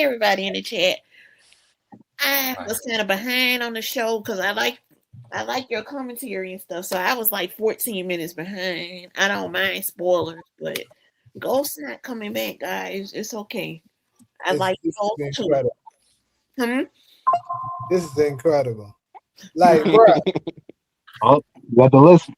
everybody in the chat. I was kind of behind on the show because I like your commentary and stuff. So I was like 14 minutes behind. I don't mind spoilers, but Ghost not coming back, guys. It's okay. I like Ghost too. This is incredible. Like, bro. Oh, you got the list.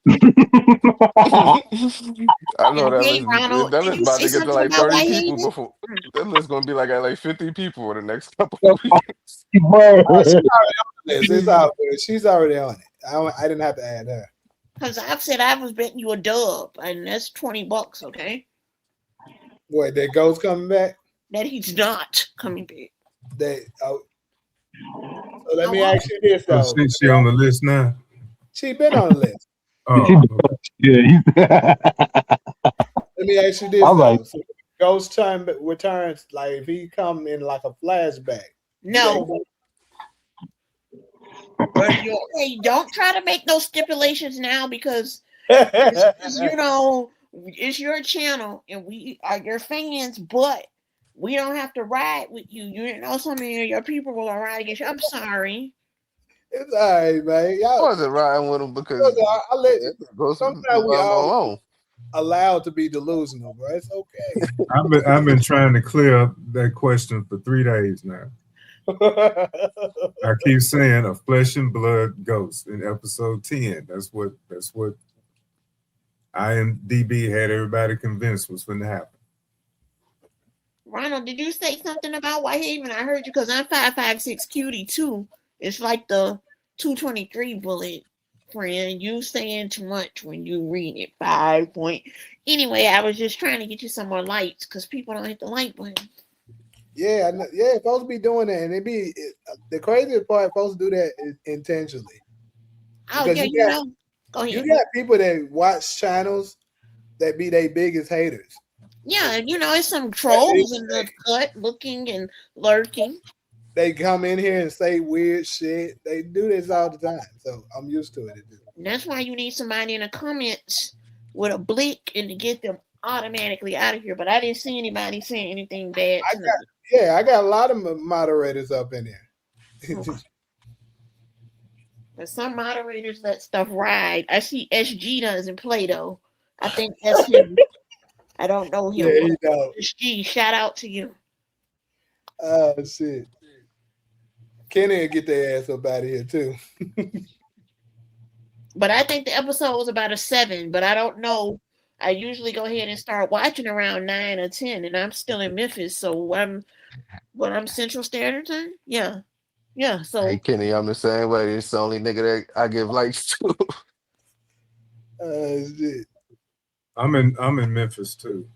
I know that Hey, list. Ronald, That did list you about say to get to something like about 30 people Whitehaven? before. That list gonna be like at like 50 people in the next couple of weeks. She's already on the list. It's out there. She's already on it. I didn't have to add her. Because I've said I was betting you a dub, and that's $20, okay? What, that Ghost coming back? That he's not coming back. So let me ask you this though. Oh, she on the list now? She been on the list. Oh, yeah. Let me ask you this though. Like, so Ghost returns, like if he come in like a flashback. No. Hey, don't try to make those stipulations now because you know it's your channel and we are your fans, but we don't have to ride with you. You know, some of your people will ride against you. I'm sorry. It's all right, man. I wasn't riding with him because I let sometimes we all allowed to be delusional, bro. It's okay. I've been trying to clear up that question for 3 days now. I keep saying a flesh and blood ghost in episode 10. That's what IMDb had everybody convinced was going to happen. Ronald, did you say something about Whitehaven? I heard you because I'm 556 cutie too. It's like the 223 bullet, friend. You saying too much when you read it. 5 point. Anyway, I was just trying to get you some more lights because people don't hit the like button. Yeah, supposed to be doing that, and the craziest part. Supposed to do that intentionally. Oh yeah, you know. Go ahead. You got people that watch channels that be their biggest haters. Yeah, you know, it's some trolls in the cut looking and lurking. They come in here and say weird shit. They do this all the time, so I'm used to it. And that's why you need somebody in the comments with a blick and to get them automatically out of here. But I didn't see anybody saying anything bad. I got a lot of moderators up in there. But some moderators let stuff ride. I see SG doesn't play though. I think that's him. I don't know him. Yeah, you know. SG, shout out to you. Oh shit. Kenny will get their ass up out of here too. But I think the episode was about a 7, but I don't know. I usually go ahead and start watching around 9 or 10, and I'm still in Memphis, so I'm Central Standard Time. Yeah. So hey Kenny, I'm the same way. It's the only nigga that I give likes to. Shit. I'm in Memphis too.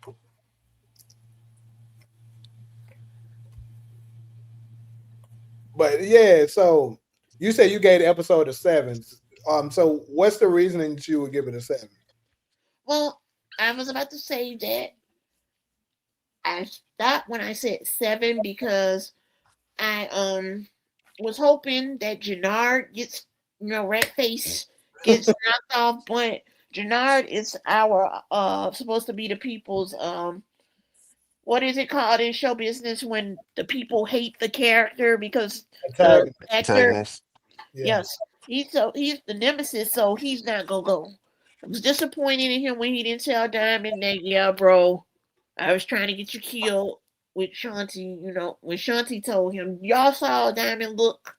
But yeah, so you said you gave the episode a 7. So what's the reasoning that you would give it a 7? Well, I was about to say that I stopped when I said 7 because I was hoping that Jannard gets, red face gets knocked off, but Jannard is our supposed to be the people's what is it called in show business when the people hate the character because the actor? Yes, he's the nemesis, so he's not gonna go. I was disappointed in him when he didn't tell Diamond that, yeah, bro, I was trying to get you killed with Shanti. When Shanti told him, y'all saw Diamond look.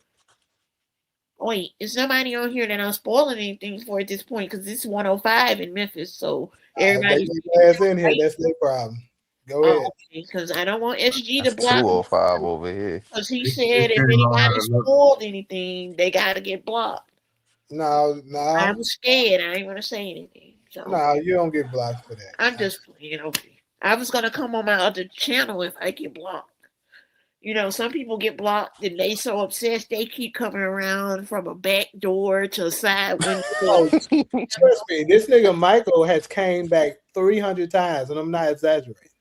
Wait, is somebody on here that I'm spoiling anything for at this point? Because this is 105 in Memphis, so everybody's in here. That's their problem. Go ahead. Because I don't want SG to block 205 over here. Because he said if anybody spoiled anything, they got to get blocked. No. I'm scared. I ain't going to say anything. So. No, you don't get blocked for that. I'm just playing. Okay. I was going to come on my other channel if I get blocked. Some people get blocked and they so obsessed they keep coming around from a back door to a side window. Trust me, this nigga Michael has came back 300 times, and I'm not exaggerating.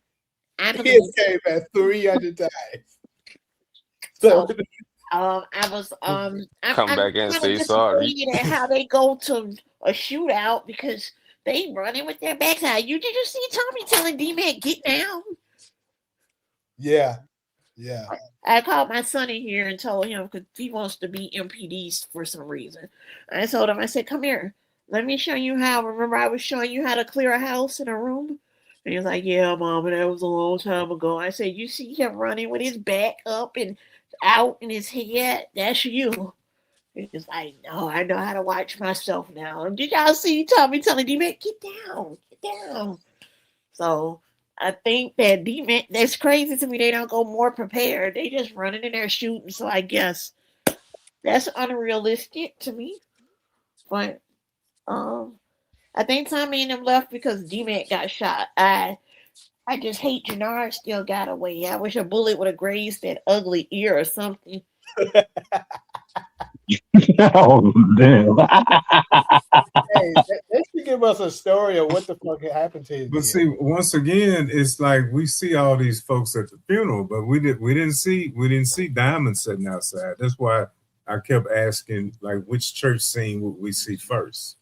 He has came back 300 times. So I was come back and say sorry. At how they go to a shootout because they running with their backside. Did you see Tommy telling D-Man get down? Yeah. Yeah. I called my son in here and told him because he wants to be MPD for some reason. I told him, I said, "Come here, let me show you how." Remember, I was showing you how to clear a house in a room, and he was like, "Yeah, Mama, that was a long time ago." I said, "You see him running with his back up and out in his head? That's you." He was like, "No, I know how to watch myself now." And did y'all see Tommy telling D-Man, "Get down, get down"? So I think that defense, that's crazy to me. They don't go more prepared. They just running in there shooting. So I guess that's unrealistic to me. But I think Tommy and them left because D-Mac got shot. I just hate Jannard still got away. I wish a bullet would have grazed that ugly ear or something. Oh damn! Hey, they should give us a story of what the fuck happened to his But ear. see, once again, it's like we see all these folks at the funeral, but we didn't see Diamond sitting outside. That's why I kept asking, like, which church scene would we see first?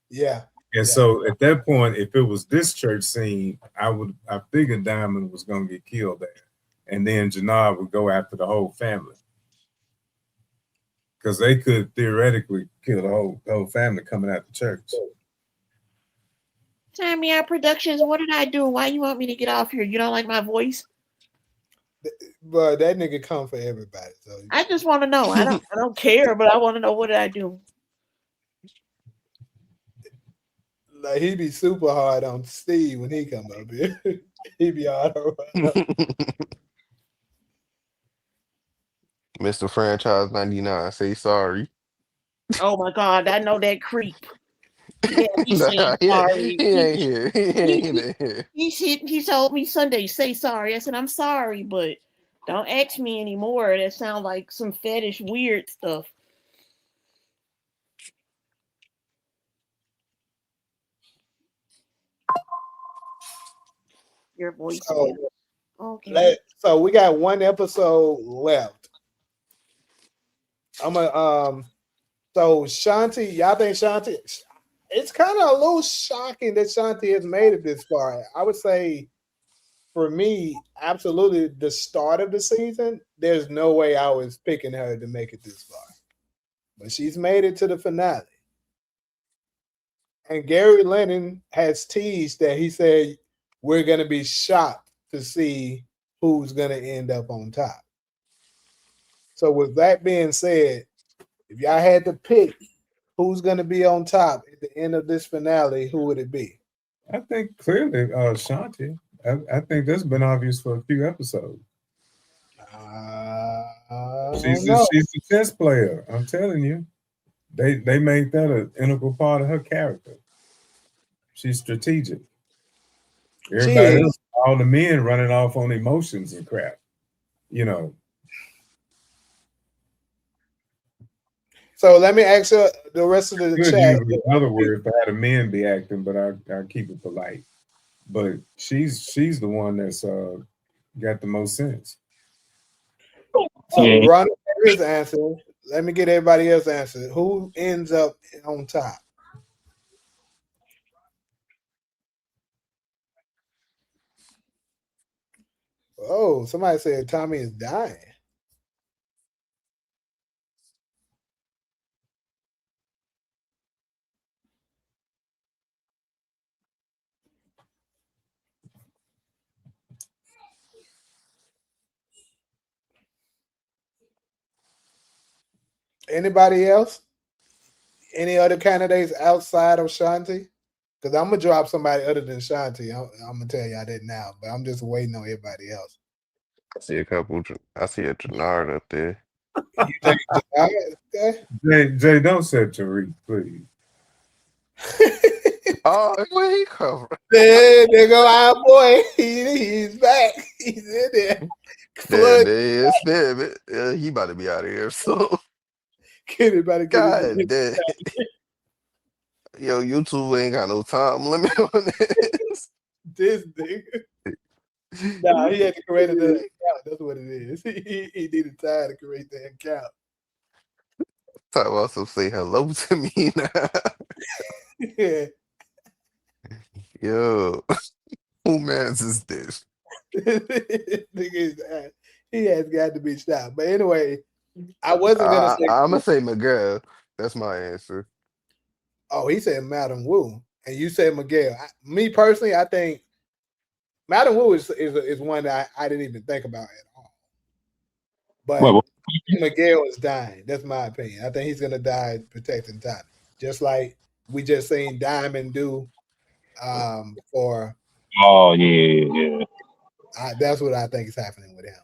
Yeah. And so at that point, if it was this church scene, I figured Diamond was gonna get killed there. And then Jannard would go after the whole family. Because they could theoretically kill the whole family coming out the church. Tommy, our productions, what did I do? Why you want me to get off here? You don't like my voice? But that nigga come for everybody. So I just want to know. I don't care, but I want to know what did I do? like he be super hard on Steve when he come up here. He be hard on Mr. Franchise 99, say sorry. Oh my God, I know that creep. Yeah, he's saying He sorry. ain't here. He ain't here. He told me Sunday, say sorry. I said, I'm sorry, but don't ask me anymore. That sounds like some fetish weird stuff. Your voice. So, okay. So we got one episode left. I'm gonna so Shanti, y'all think Shanti, it's kind of a little shocking that Shanti has made it this far. I would say for me, absolutely the start of the season, there's no way I was picking her to make it this far. But she's made it to the finale. And Gary Lennon has teased that he said we're gonna be shocked to see who's gonna end up on top. So with that being said, if y'all had to pick who's going to be on top at the end of this finale, who would it be? I think clearly Shanti. I think that's been obvious for a few episodes. She's a chess player. I'm telling you. They made that an integral part of her character. She's strategic. Everybody else, all the men running off on emotions and crap. You know. So let me ask you the rest of the chat. In other words, I had a man be acting, but I keep it polite. But she's the one that's got the most sense. So Ron his answer. Let me get everybody else answer. Who ends up on top? Oh, somebody said Tommy is dying. Anybody else? Any other candidates outside of Shanti? Because I'm gonna drop somebody other than Shanti. I'm gonna tell y'all that now, but I'm just waiting on everybody else. I see a Jannard up there. You think okay? Jay, don't say Tariq, please. Oh, where he come from? There go our boy. He's back. He's in there. There, he about to be out of here. So, anybody God damn. Yo, YouTube ain't got no time limit on this. This nigga. Nah, he had to create another account. That's what it is. He needed time to create the account. Talk about some say hello to me now. Yeah. Yo, who mans is this? Nigga, He has got to be stopped. But anyway, I wasn't gonna say. I'm gonna say Miguel. That's my answer. Oh, he said Madam Wu, and you said Miguel. Me personally, I think Madam Wu is one that I didn't even think about at all. But Miguel is dying. That's my opinion. I think he's gonna die protecting Tommy, just like we just seen Diamond do for. Oh yeah. That's what I think is happening with him.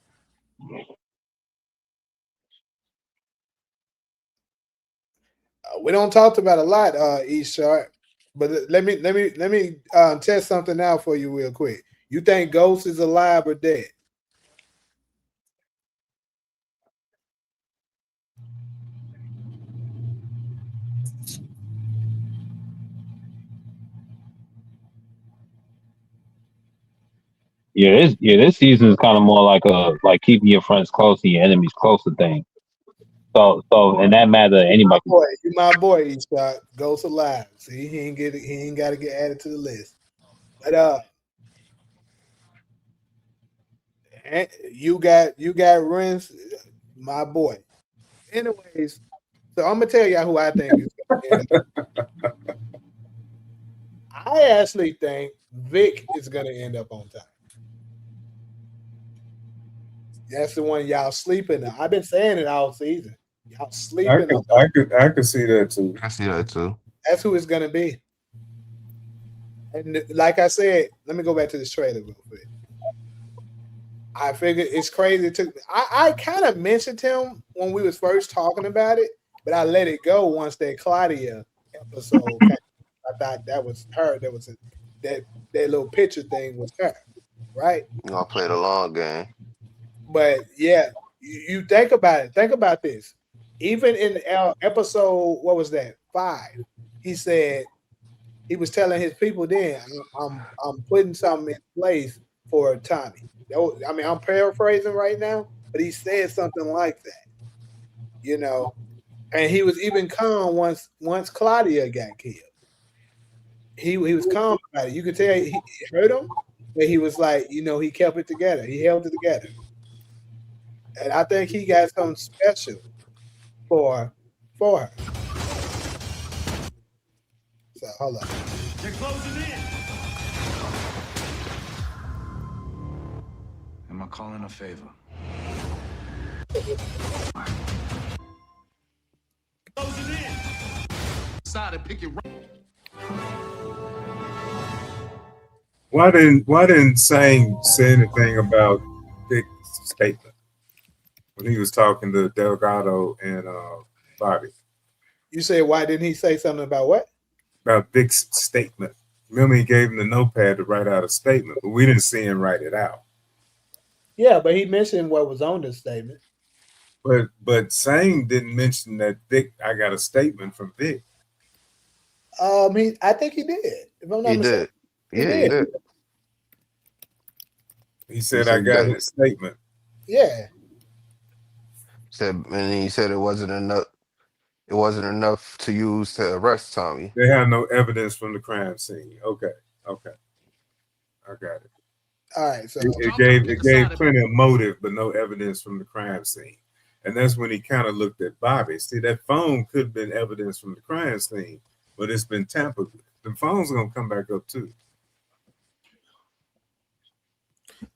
We don't talk about a lot, East Sharp, but let me test something out for you real quick. You think Ghost is alive or dead? This season is kind of more like keeping your friends close and your enemies closer thing. So in that matter, anybody. You my boy, East Sharp. Ghost alive. See, he ain't got to get added to the list. But you got Renz, my boy. Anyways, so I'm gonna tell y'all who I think is gonna end up. I actually think Vic is gonna end up on top. That's the one y'all sleeping. I've been saying it all season. Y'all sleeping. I could see that too. I see that too. That's who it's gonna be. And like I said, let me go back to this trailer real quick. I figured it's crazy. I kind of mentioned him when we was first talking about it, but I let it go once that Claudia episode came. I thought that was her. That little picture thing was her, right? You gonna play the long game. But yeah, you think about it. Think about this. Even in episode, what was that? 5, he said he was telling his people then, I'm putting something in place for Tommy. I mean, I'm paraphrasing right now, but he said something like that, And he was even calm once Claudia got killed. He was calm about it. You could tell he hurt him, but he was like, he kept it together. He held it together. And I think he got something special for her. So hold on. They're closing in. Am I calling a favor? Closing in. Side and pick it right. Why didn't Sang say anything about Vic's statement when he was talking to Delgado and Bobby? You say why didn't he say something about what? About Vic's statement. Remember, he gave him the notepad to write out a statement, but we didn't see him write it out. Yeah, but he mentioned what was on the statement. But Sang didn't mention that Vic. I got a statement from Vic. I think he did. If I'm not mistaken. He did. He said I got his statement. Yeah. And he said it wasn't enough. It wasn't enough to use to arrest Tommy. They have no evidence from the crime scene. Okay. I got it. All right. So it gave plenty of motive, but no evidence from the crime scene. And that's when he kind of looked at Bobby. See, that phone could have been evidence from the crime scene, but it's been tampered with. The phone's gonna come back up too.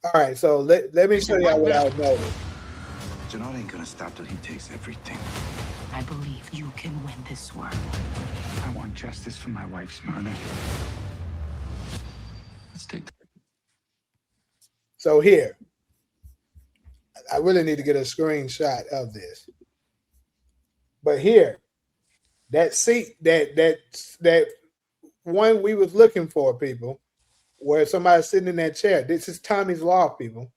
All right, so let me show y'all what I know. Janelle ain't gonna stop till he takes everything. I believe you can win this war. I want justice for my wife's murder. Let's take. So here, I really need to get a screenshot of this. But here, that seat, that one we was looking for, people, where somebody's sitting in that chair. This is Tommy's loft, people.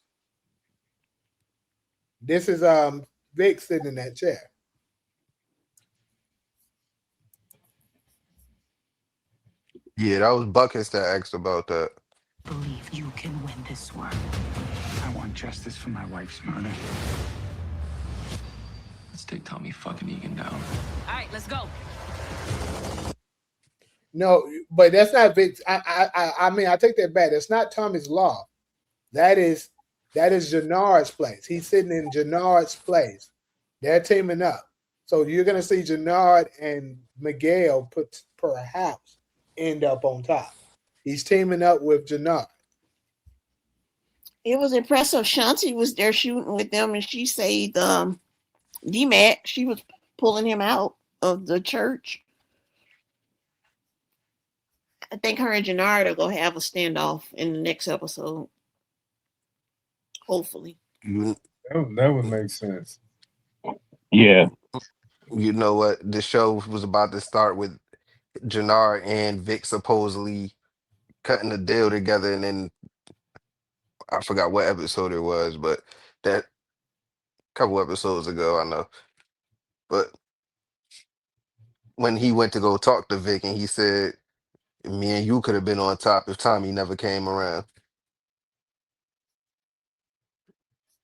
This is Vic sitting in that chair. Yeah, that was Buckets that asked about that. I believe you can win this war. I want justice for my wife's murder. Let's take Tommy fucking Egan down. All right, let's go. No, but that's not Vic. I mean, I take that back. That's not Tommy's law. That is That is Jannard's place. He's sitting in Jannard's place. They're teaming up. So you're going to see Jannard and Miguel perhaps end up on top. He's teaming up with Jannard. It was impressive. Shanti was there shooting with them, and she saved D-Mac. She was pulling him out of the church. I think her and Jannard are going to have a standoff in the next episode. Hopefully. That would make sense. Yeah. You know what? The show was about to start with Jannard and Vic supposedly cutting a deal together, and then I forgot what episode it was, but that couple episodes ago, I know. But when he went to go talk to Vic, and he said, "Me and you could have been on top if Tommy never came around."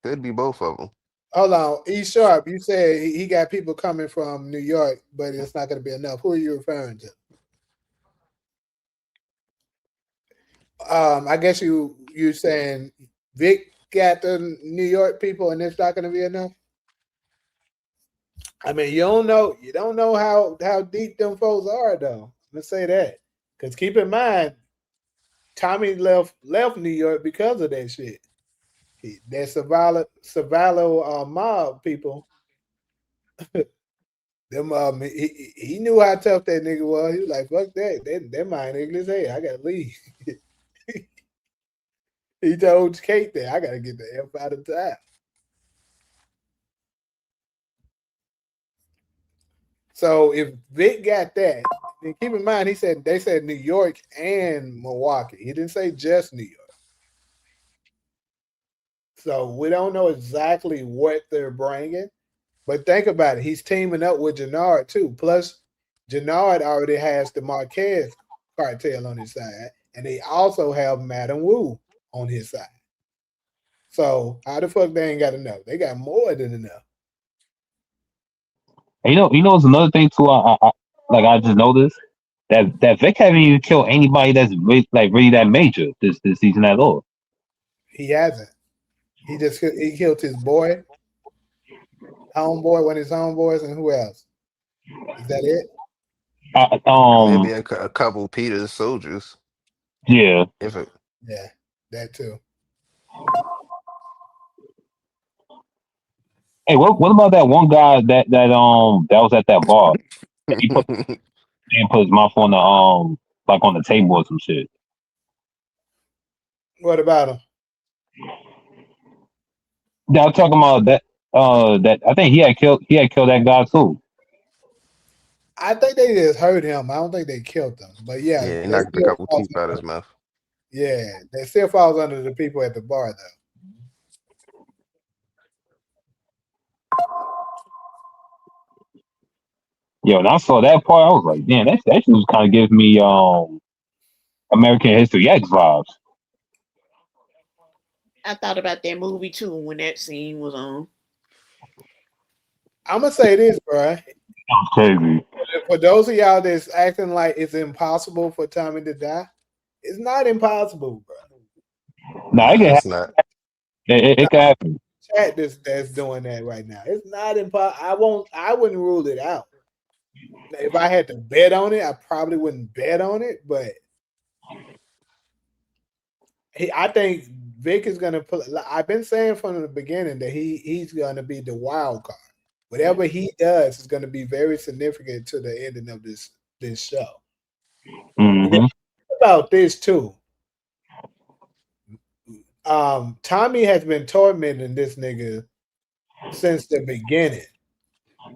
Could be both of them. Hold on. E Sharp, you said he got people coming from New York, but it's not going to be enough. Who are you referring to? I guess you're saying Vic got the New York people and it's not going to be enough? I mean, you don't know how deep them folks are, though. Let's say that. Because keep in mind, Tommy left New York because of that shit. That Savallo mob people, them he knew how tough that nigga was. He was like, fuck that. That mind English. Hey, I gotta leave. He told Kate that I gotta get the F out of town. So if Vic got that, then keep in mind they said New York and Milwaukee. He didn't say just New York. So we don't know exactly what they're bringing, but think about it. He's teaming up with Jannard too. Plus, Jannard already has the Marquez cartel on his side, and they also have Madam Wu on his side. So how the fuck they ain't got enough? They got more than enough. And it's another thing too. I just noticed that Vic haven't even killed anybody that's really that major this season at all. He hasn't. He killed his boy, homeboy, one of his homeboys, and who else? Is that it? Maybe a couple Peter's soldiers. Yeah. Yeah, that too. Hey, what about that one guy that was at that bar? He put his mouth on the on the table or some shit. What about him? Yeah, I'm talking about that. That I think he had killed that guy too. I think they just hurt him. I don't think they killed him. But yeah, he knocked a couple teeth out of his mouth. Yeah, that still falls under the people at the bar though. Yo, when I saw that part, I was like, damn, that shit was kind of giving me American History X vibes. I thought about that movie too when that scene was on. I'm gonna say this, bro. That's crazy. For those of y'all that's acting like it's impossible for Tommy to die, it's not impossible, bro. No, It's not. It can happen. Chat that's doing that right now. It's not impossible. I wouldn't rule it out. If I had to bet on it, I probably wouldn't bet on it, but I think Vic is gonna put. I've been saying from the beginning that he's gonna be the wild card. Whatever he does is gonna be very significant to the ending of this show. Mm-hmm. About this too. Tommy has been tormenting this nigga since the beginning,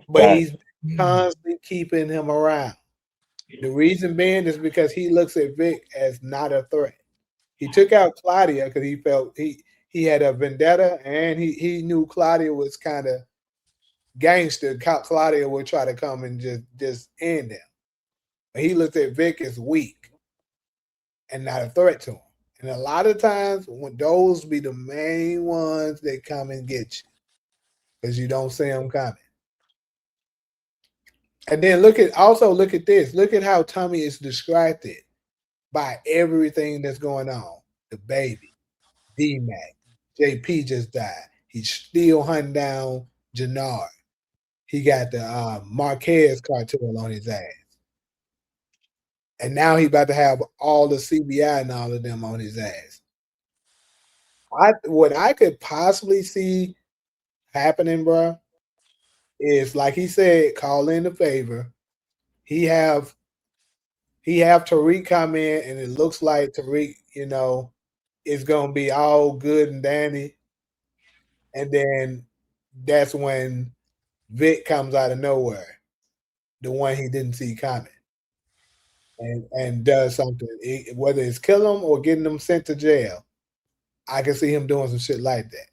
but he's constantly keeping him around. The reason being is because he looks at Vic as not a threat. He took out Claudia because he felt he had a vendetta, and he knew Claudia was kind of gangster. Claudia would try to come and just end him. But he looked at Vic as weak and not a threat to him. And a lot of times, when those be the main ones that come and get you because you don't see them coming. And then look at this. Look at how Tommy is distracted by everything that's going on. The baby, D-Mac, JP just died. He's still hunting down Jannard. He got the Marquez cartel on his ass. And now he about to have all the CBI and all of them on his ass. What I could possibly see happening, bro, is like he said, call in the favor. He have Tariq come in, and it looks like Tariq, is gonna be all good and dandy. And then that's when Vic comes out of nowhere, the one he didn't see coming, and does something, whether it's kill him or getting him sent to jail. I can see him doing some shit like that.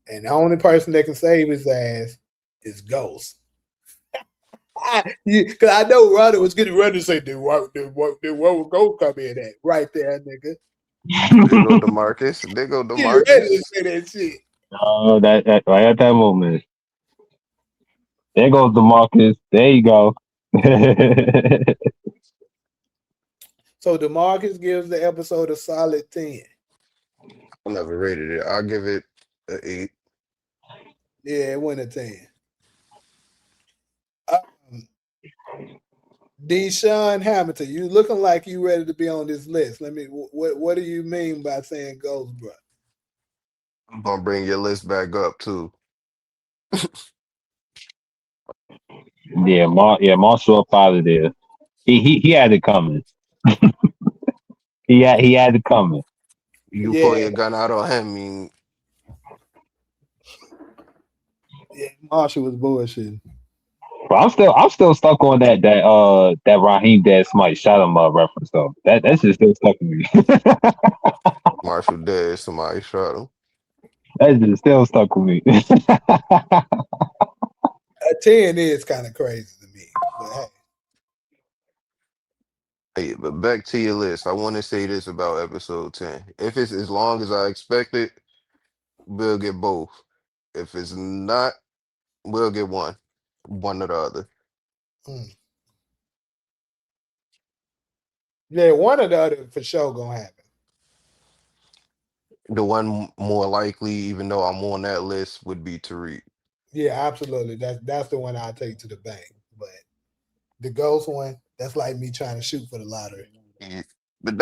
And the only person that can save his ass is Ghost. Because I know Ronnie was getting ready to say, then what would Ghost come in at? Right there, nigga. There go DeMarcus. There go Get ready to DeMarcus. say that shit. Oh, that right at that moment. There goes DeMarcus. There you go. So DeMarcus gives the episode a solid 10. I never rated it. I'll give it an 8. Yeah, it went a 10. Deshaun Hamilton, you looking like you ready to be on this list. What do you mean by saying Ghost, bro? I'm gonna bring your list back up too. Marshall up out of there. He had it coming. he had it coming. You pull Yeah, your gun out on him, I mean, Marshall was bullshitting. But I'm still stuck on that Raheem Dad somebody shot him up reference though. That's just still stuck with me. Marshall dead, somebody shot him. That's just still stuck with me. A 10 is kind of crazy to me. But hey. Hey, but back to your list. I want to say this about episode 10. If it's as long as I expected, we'll get both. If it's not, we'll get one. One or the other. Yeah, one or the other for sure gonna happen. The one more likely, even though I'm on that list, would be Tariq. Yeah, absolutely. That's the one I take to the bank. But the Ghost one, that's like me trying to shoot for the lottery. Yeah. But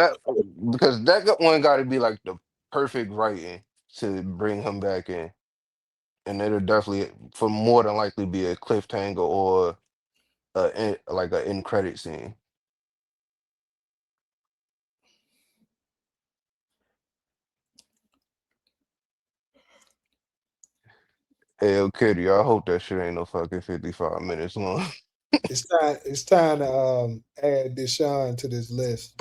because that one got to be like the perfect writing to bring him back in. And it'll definitely, for more than likely, be a cliffhanger or like an end credit scene. Hey, yo, Kitty, I hope that shit ain't no fucking 55 minutes long. It's time to add Deshaun to this list.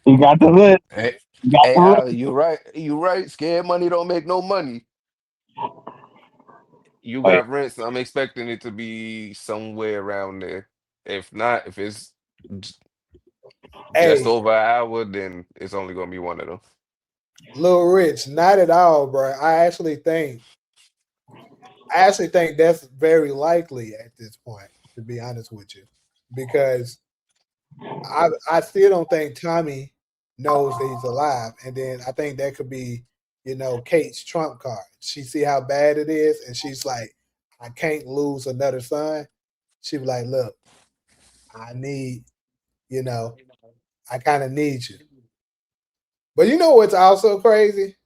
He got the list. Hey, He got hey, the Al, list. you right. You right. Scared money don't make no money. You Wait, got rent, so I'm expecting it to be somewhere around there. If not, if it's j- just Hey, over an hour, then it's only gonna be one of them. Lil Rich, not at all, bro. I actually think that's very likely at this point, to be honest with you. Because I still don't think Tommy knows that he's alive. And then I think that could be, Kate's trump card. She see how bad it is, and she's like, I can't lose another son. She be like, look, I need, I kind of need you. But you know what's also crazy?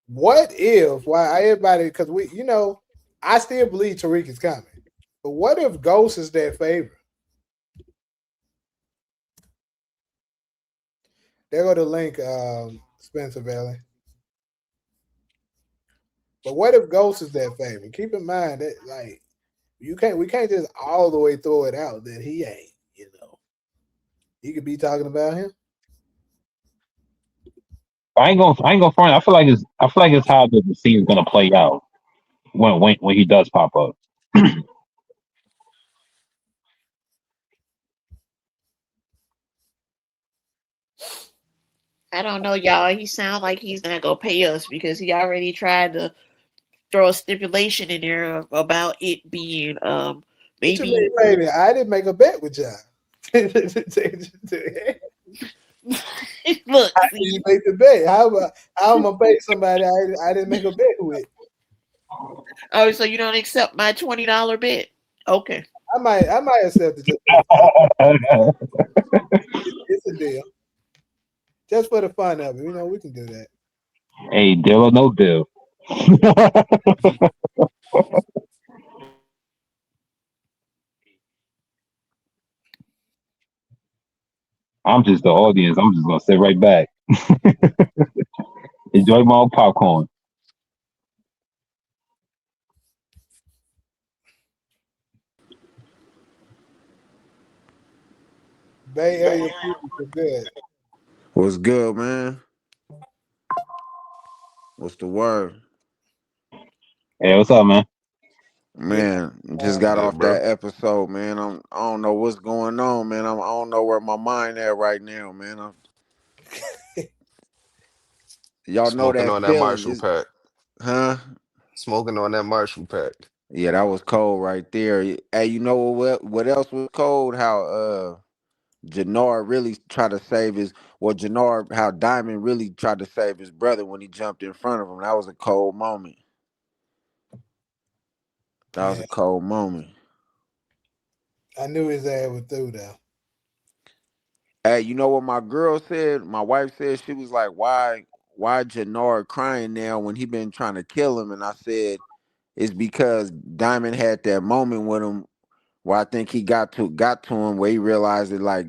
What if why everybody because I still believe Tariq is coming. But what if Ghost is their favorite? There go the link, Spencer Valley. But what if Ghost is their favorite? Keep in mind that we can't just all the way throw it out that he ain't, He could be talking about him. I ain't gonna front. I feel like it's how the scene is gonna play out when he does pop up. I don't know, y'all. He sounds like he's not gonna pay us because he already tried to throw a stipulation in there about it being What you maybe mean, baby? I didn't make a bet with y'all. How look, do see, you make the bet? How am I pay somebody I didn't make a bet with? oh, so you don't accept my $20 bet? Okay. I might accept it just for the it's a deal. Just for the fun of it. We can do that. Hey, deal or no deal. I'm just the audience. I'm just gonna sit right back. Enjoy my own popcorn. Bay Area people are good. What's good, man? What's the word? Hey, what's up, man? Yeah. Man, just got Good, off bro. that episode, man. I don't know what's going on, man. I don't know where my mind at right now, man. Y'all know Smoking that on that feeling, Marshall is pack. huh? Smoking on that Marshall pack. Yeah, that was cold right there. Hey, you know what else was cold? How Jannard really tried to save Jannard, how Diamond really tried to save his brother when he jumped in front of him. That was a cold moment. That was Yeah. a cold moment. I knew his ass was through though. Hey, you know what my girl said? My wife said, she was like, why Jannard crying now when he been trying to kill him? And I said, it's because Diamond had that moment with him where I think he got to him where he realized that like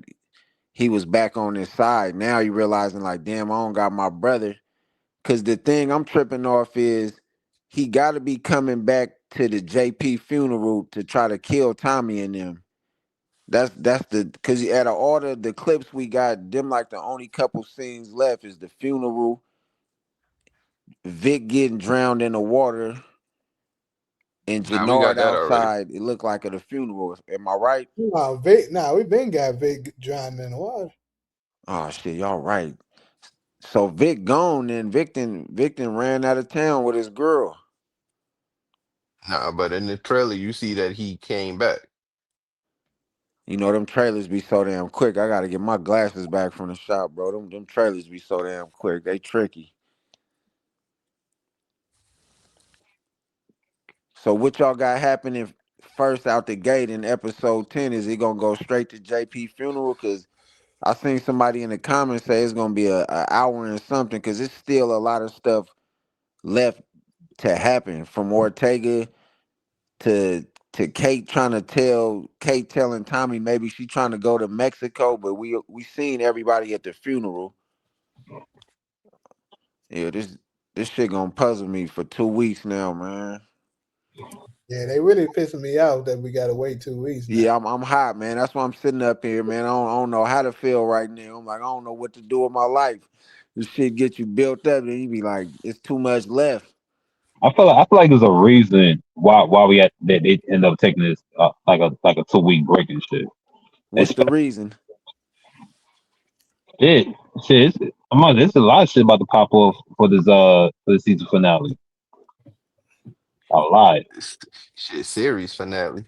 he was back on his side. Now he realizing like, damn, I don't got my brother. Cause the thing I'm tripping off is he gotta be coming back to the JP funeral to try to kill Tommy and them. That's the because out of all the clips we got, them like the only couple scenes left is the funeral, Vic getting drowned in the water, and Nah, we got Jannard that already. outside. It looked like at a funeral. Am I right? No, Vic. No, we been got Vic drowned in the water. Oh shit, y'all right. So Vic gone, and Victon ran out of town with his girl. Nah, but in the trailer, you see that he came back. You know them trailers be so damn quick. I gotta get my glasses back from the shop, bro. Them trailers be so damn quick. They tricky. So what y'all got happening first out the gate in episode 10? Is it gonna go straight to JP funeral? Cause I seen somebody in the comments say it's gonna be a hour and something, cause it's still a lot of stuff left to happen from Ortega to Kate telling Tommy maybe she trying to go to Mexico, but we seen everybody at the funeral. Yeah, this shit gonna puzzle me for 2 weeks now, man. Yeah, they really pissing me off that we gotta wait 2 weeks now. Yeah, I'm hot, man. That's why I'm sitting up here, man. I don't know how to feel right now. I'm like, I don't know what to do with my life. This shit get you built up, and you be like, it's too much left. I feel like there's a reason why we had that they end up taking this like a 2 week break and shit. What's It's the reason? shit, shit. There's a lot of shit about to pop off for the season finale. A lot. It's- Shit, series finale.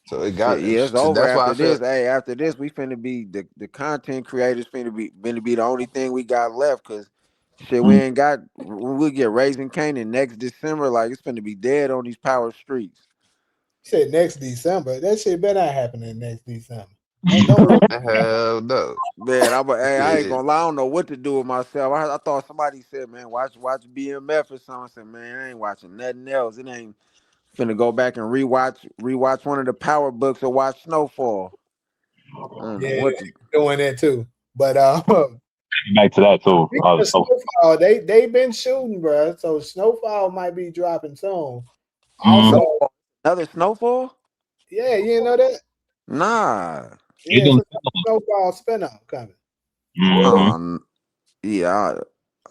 So it Shit, got. yeah, it's So over that's why I after feel. this. Hey, after this, we finna be the content creators finna be the only thing we got left. Cause shit, we Mm. ain't got. We get Raising Canaan next December. Like it's finna be dead on these power streets. Said next December. That shit better not happen in next December. Don't worry. Hell no. Man, I ain't Shit. gonna lie. I don't know what to do with myself. I thought somebody said, man, watch BMF or something. I said, man, I ain't watching nothing else. It ain't finna go back and rewatch one of the Power books or watch Snowfall. I don't know Yeah, what to. doing that too. But Back to that too. speaking of Snowfall, they been shooting, bro. So Snowfall might be dropping soon. Also, Mm, Snowfall, another Snowfall? yeah, you didn't know that? Nah. they Yeah, it's doing. a Snowfall spinoff coming. Mm-hmm. Um, yeah,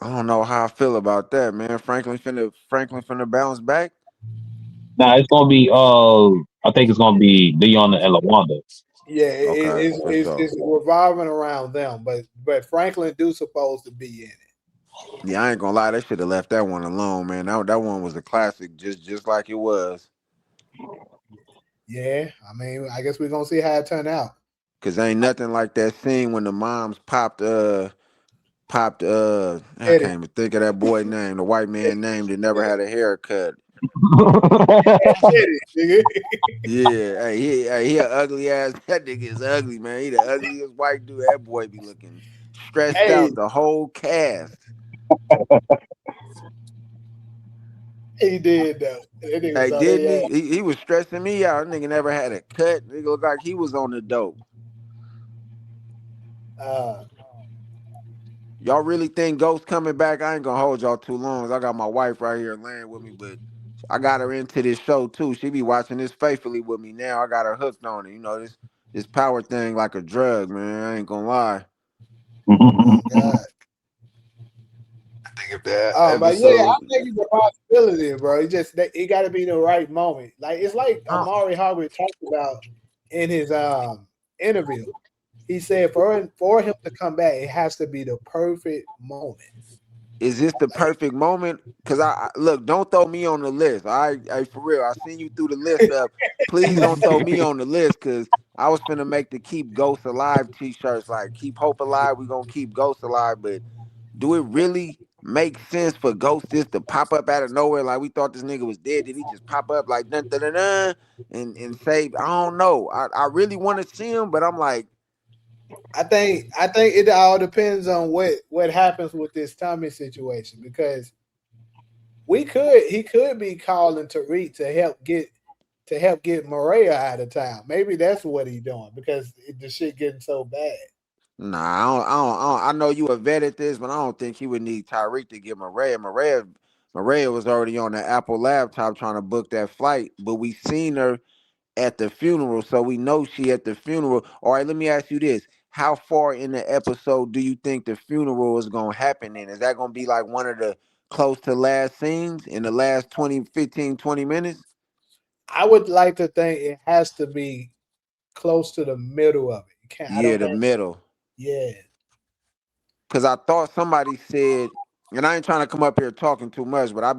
I don't know how I feel about that, man. Franklin finna bounce back. Nah, it's gonna be. I think it's gonna be Leon and Lawanda. Yeah, Okay, for sure. it's revolving around them, but Franklin do supposed to be in it. Yeah, I ain't gonna lie, they should have left that one alone, man. That one was a classic, just like it was. Yeah, I mean, I guess we're gonna see how it turn out. Cause ain't nothing like that scene when the moms popped I Eddie, can't even think of that boy name, the white man name that never had a haircut. Eddie, nigga. Yeah, he a ugly ass. That nigga is ugly, man. He the ugliest white dude. That boy be looking stressed Hey, out. The whole cast. he did though. That nigga was Hey, on that. didn't Yeah. he was stressing me out. That nigga never had a cut. Nigga looked like he was on the dope. Uh, Y'all really think Ghost coming back? I ain't gonna hold y'all too long. I got my wife right here laying with me, but I got her into this show too. She be watching this faithfully with me now. I got her hooked on it. You know this power thing like a drug, man. I ain't gonna lie. oh God. I think if that But yeah, I episode, think it's a possibility, bro. It got to be the right moment. Like it's like Amari Harvard talked about in his interview. He said for him to come back, it has to be the perfect moment. Is this the perfect moment? Cause look, don't throw me on the list. I for real. I seen you through the list up. Please don't throw me on the list, cause I was finna make the Keep Ghosts Alive t-shirts. Like keep hope alive. We gonna keep ghosts alive. But do it really make sense for Ghost just to pop up out of nowhere? Like we thought this nigga was dead. Did he just pop up like dun dun dun, dun and say, I don't know. I really want to see him, but I'm like, I think it all depends on what happens with this Tommy situation because he could be calling Tariq to help get Maria out of town. Maybe that's what he's doing because the shit getting so bad. nah, I know you have vetted this, but I don't think he would need Tyreek to get Maria. Maria was already on the Apple laptop trying to book that flight, but we seen her at the funeral, so we know she at the funeral. All right, let me ask you this. How far in the episode do you think the funeral is going to happen in? Is that going to be like one of the close to last scenes in the last 20, 15, 20 minutes? I would like to think it has to be close to the middle of it. You can't. I Yeah, don't the think. middle. Yeah, Cause I thought somebody said, and I ain't trying to come up here talking too much, but I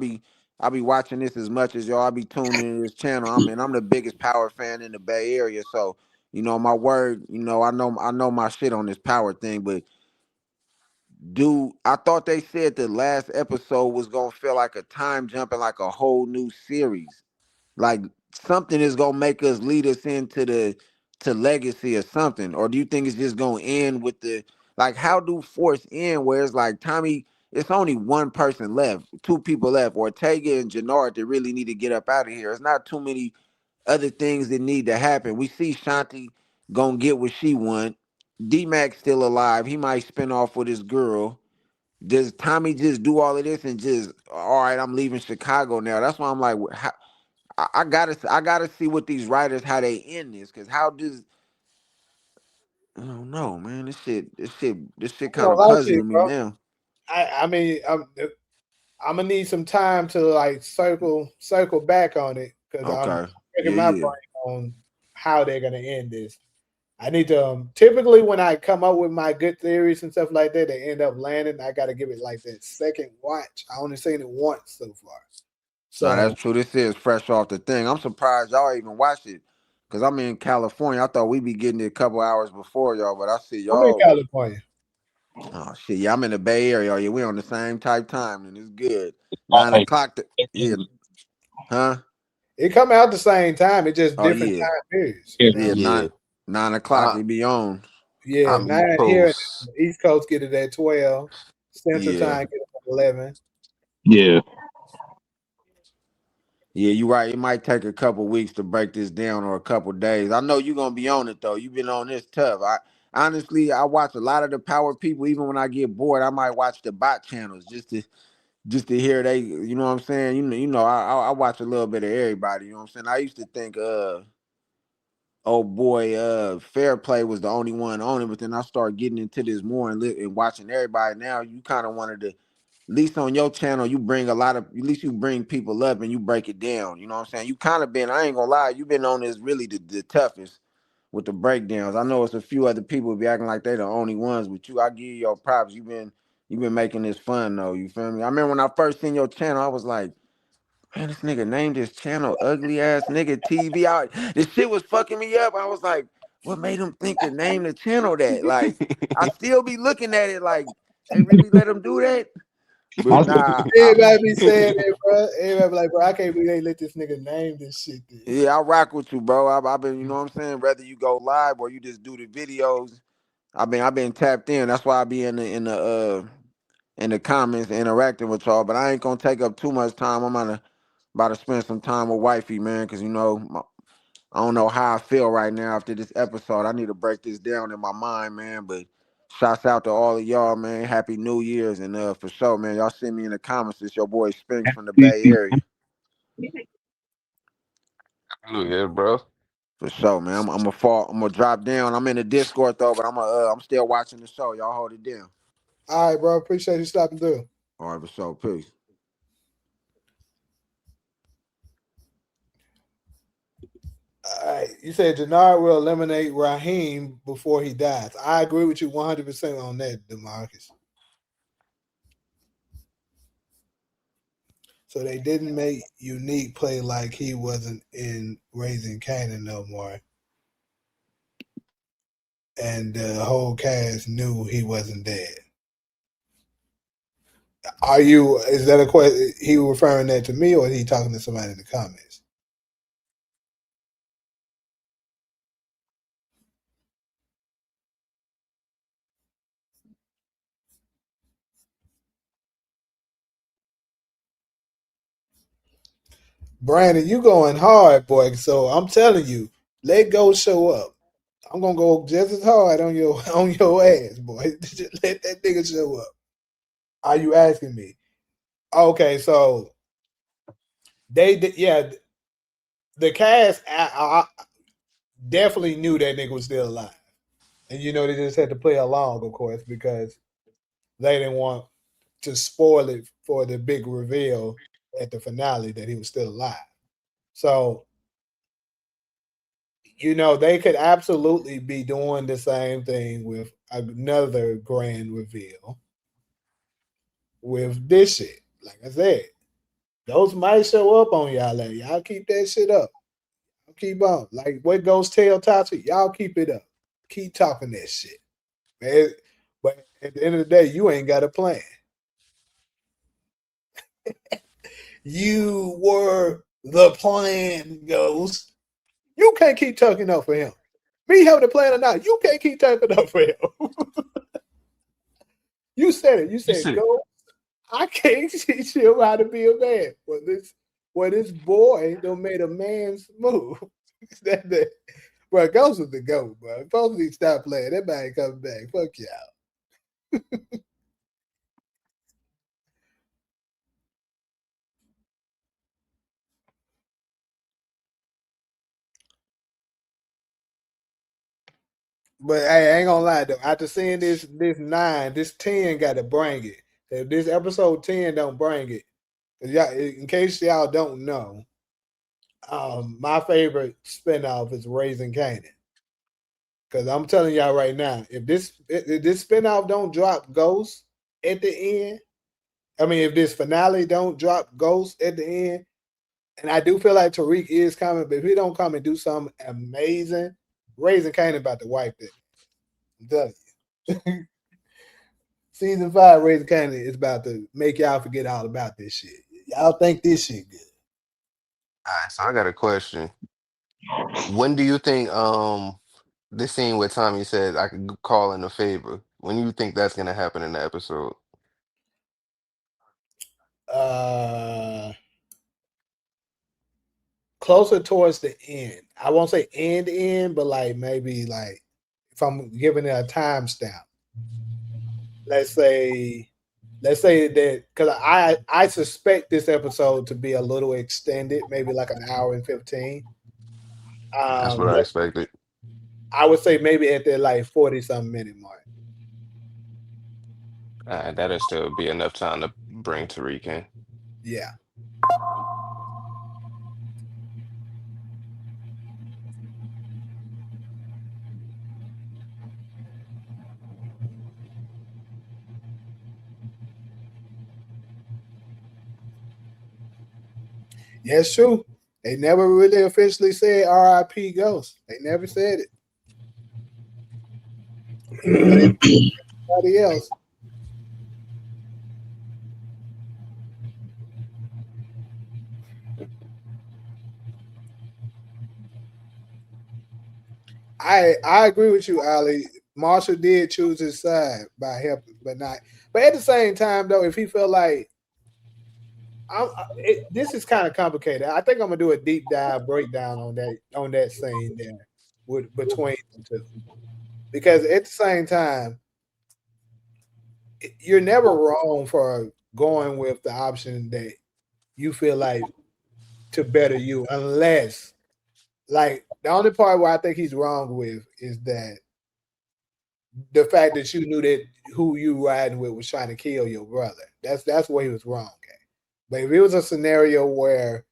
be watching this as much as y'all. I be tuning in this channel. I'm the biggest power fan in the Bay Area, so my word. I know my shit on this power thing. But dude, I thought they said the last episode was gonna feel like a time jump and like a whole new series. Like something is gonna make us lead us into the to legacy or something, or do you think it's just gonna end with the like how do Force end where it's like Tommy, it's only one person left, two people left, Ortega and Jannard that really need to get up out of here. It's not too many other things that need to happen. We see Shanti gonna get what she want. D Mac still alive. He might spin off with his girl. Does Tommy just do all of this and just all right? I'm leaving Chicago now. That's why I'm like, I gotta see what these writers how they end this because how does I don't know, man. This shit I'm gonna kind of lie to you, puzzling me bro. now. I mean, I'm gonna need some time to like circle back on it because I'm Okay, breaking yeah, my yeah. brain on how they're gonna end this. I need to typically when I come up with my good theories and stuff like that, they end up landing. I got to give it like that second watch. I only seen it once so far, No, so that's true. This is fresh off the thing. I'm surprised y'all even watched it because I'm in California. I thought we'd be getting it a couple hours before y'all, but I see I'm in y'all. California. Oh shit, yeah, I'm in the Bay Area. Yeah, we on the same type time, and it's good. 9 o'clock. Yeah, huh? It come out the same time. It just Oh different yeah, time periods. yeah. yeah, 9 o'clock. I It be on. Yeah, I'm East 9 here. Coast. The East Coast get it at 12. Central Yeah. Time get it at 11. Yeah. Yeah, you're right. It might take a couple weeks to break this down or a couple days. I know you're gonna be on it though. You've been on this tough. I honestly I watch a lot of the power people. Even when I get bored, I might watch the bot channels just to hear they. You know what I'm saying? I watch a little bit of everybody. You know what I'm saying? I used to think oh boy, Fair Play was the only one on it, but then I started getting into this more and watching everybody. Now you kind of wanted to, at least on your channel, you bring at least you bring people up and you break it down. You know what I'm saying? You kind of been, I ain't gonna lie, you been on this really the toughest with the breakdowns. I know it's a few other people be acting like they the only ones, but I give you your props. you been making this fun though. You feel me? I remember when I first seen your channel, I was like, man, this nigga named his channel Ugly Ass Nigga TV. This shit was fucking me up. I was like, what made him think to name the channel that? Like, I still be looking at it like, they really let him do that? But I said, nah, Everybody be saying that, bro. Everybody be like, bro, I can't believe they let this nigga name this shit. yeah, I rock with you, bro. I've been, you know what I'm saying? Whether you go live or you just do the videos, I've been tapped in. That's why I be in the comments interacting with y'all. But I ain't gonna take up too much time. About to spend some time with wifey, man, because I don't know how I feel right now after this episode. I need to break this down in my mind, man. But shouts out to all of y'all, man. Happy New Year's, and for sure, man. Y'all send me in the comments. It's your boy Spinks from the Bay Area. Yeah, bro. For sure, man. I'm gonna drop down. I'm in the Discord though, but I'm still watching the show. Y'all hold it down. All right, bro. Appreciate you stopping through. All right, for sure. Peace. All right. You said Jannard will eliminate Raheem before he dies. I agree with you 100% on that, DeMarcus. So they didn't make Unique play like he wasn't in Raising Canaan no more. And the whole cast knew he wasn't dead. Is that a question? He referring that to me, or is he talking to somebody in the comments? Brandon, you going hard, boy. So I'm telling you, let go show up. I'm gonna go just as hard on your ass, boy. Just let that nigga show up. Are you asking me? Okay, so yeah, the cast I definitely knew that nigga was still alive, and they just had to play along, of course, because they didn't want to spoil it for the big reveal at the finale that he was still alive. So they could absolutely be doing the same thing with another grand reveal with this shit. Like I said, those might show up on y'all. Like, y'all keep that shit up. Keep on. Like what Ghost tell Tati, y'all keep it up. Keep talking that shit. Man. But at the end of the day, you ain't got a plan. You were the plan, Ghost. You can't keep talking up for him. Me having a plan or not, you can't keep talking up for him. You said it. You said, go. I can't teach him how to be a man. This boy done made a man's move. Bro, Ghost was the GOAT, bro. Supposed to stop playing. That man ain't coming back. Fuck y'all. But hey, I ain't gonna lie though. After seeing this 9, this 10 got to bring it. If this episode 10 don't bring it, y'all, in case y'all don't know, my favorite spinoff is Raising Canaan. Because I'm telling y'all right now, if this spinoff don't drop Ghost at the end, if this finale don't drop Ghost at the end, and I do feel like Tariq is coming, but if he don't come and do something amazing, Raising Canaan about to wipe it. I'm telling you. Season 5, Raising Canaan is about to make y'all forget all about this shit. Y'all think this shit good. All right, so I got a question. When do you think this scene where Tommy said I could call in a favor? When do you think that's gonna happen in the episode? Closer towards the end. I won't say end, but like maybe like if I'm giving it a timestamp. Let's say that because I suspect this episode to be a little extended, maybe like an hour and 15. That's what I expected. I would say maybe at the like 40-something minute mark. That'll still be enough time to bring Tariq in. Yeah. Yes, true. They never really officially said R.I.P. Ghost. They never said it. Even though everybody else. I agree with you, Ali. Marshall did choose his side by helping, but not. But at the same time, though, if he felt like this is kind of complicated, I think I'm gonna do a deep dive breakdown on that scene there with between the two, because at the same time, you're never wrong for going with the option that you feel like to better you, unless like the only part where I think he's wrong with is that the fact that you knew that who you riding with was trying to kill your brother. That's where he was wrong at. But if it was a scenario where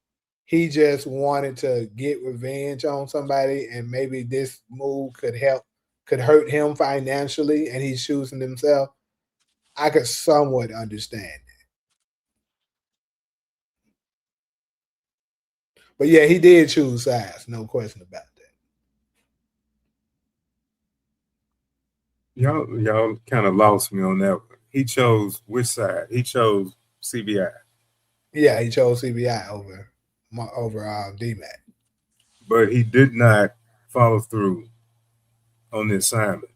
he just wanted to get revenge on somebody and maybe this move could hurt him financially and he's choosing himself, I could somewhat understand that. But yeah, he did choose sides, no question about that. Y'all kind of lost me on that one. He chose which side? He chose CBI. Yeah, he chose CBI over DMAC. But he did not follow through on the assignment.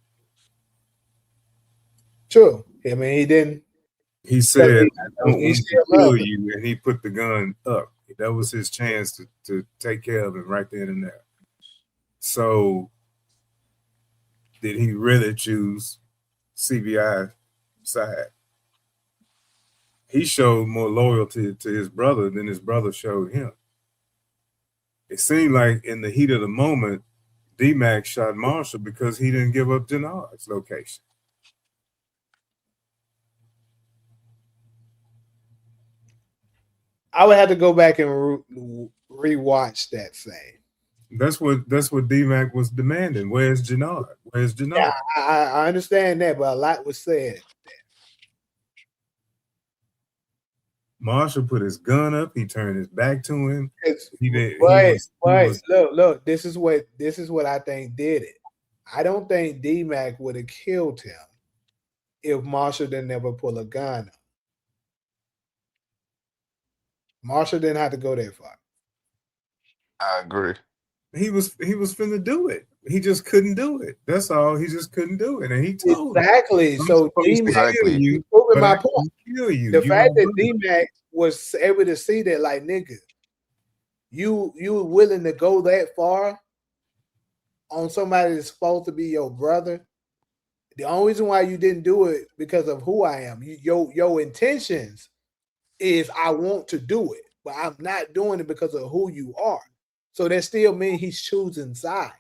True. I mean, he didn't. He said, I don't He want still to kill loved him. you, and he put the gun up. That was his chance to take care of him right then and there. So, did he really choose CBI side? He showed more loyalty to his brother than his brother showed him. It seemed like in the heat of the moment, D-Mac shot Marshall because he didn't give up Jannard's location. I would have to go back and rewatch that scene. That's what D-Mac was demanding. Where's Jannard? Where's Jannard? Yeah, I understand that, but a lot was said. Marshall put his gun up. He turned his back to him. Look, this is what I think did it. I don't think D-Mac would have killed him if Marshall didn't ever pull a gun up. Marshall didn't have to go that far. I agree. He was finna do it. He just couldn't do it. That's all. He just couldn't do it. And he told exactly. So D-Mac, Exactly. proving my point. Kill you. The fact that D-Mac was able to see that, like, nigga, you were willing to go that far on somebody that's supposed to be your brother. The only reason why you didn't do it because of who I am. Your intentions is I want to do it, but I'm not doing it because of who you are. So that still means he's choosing sides.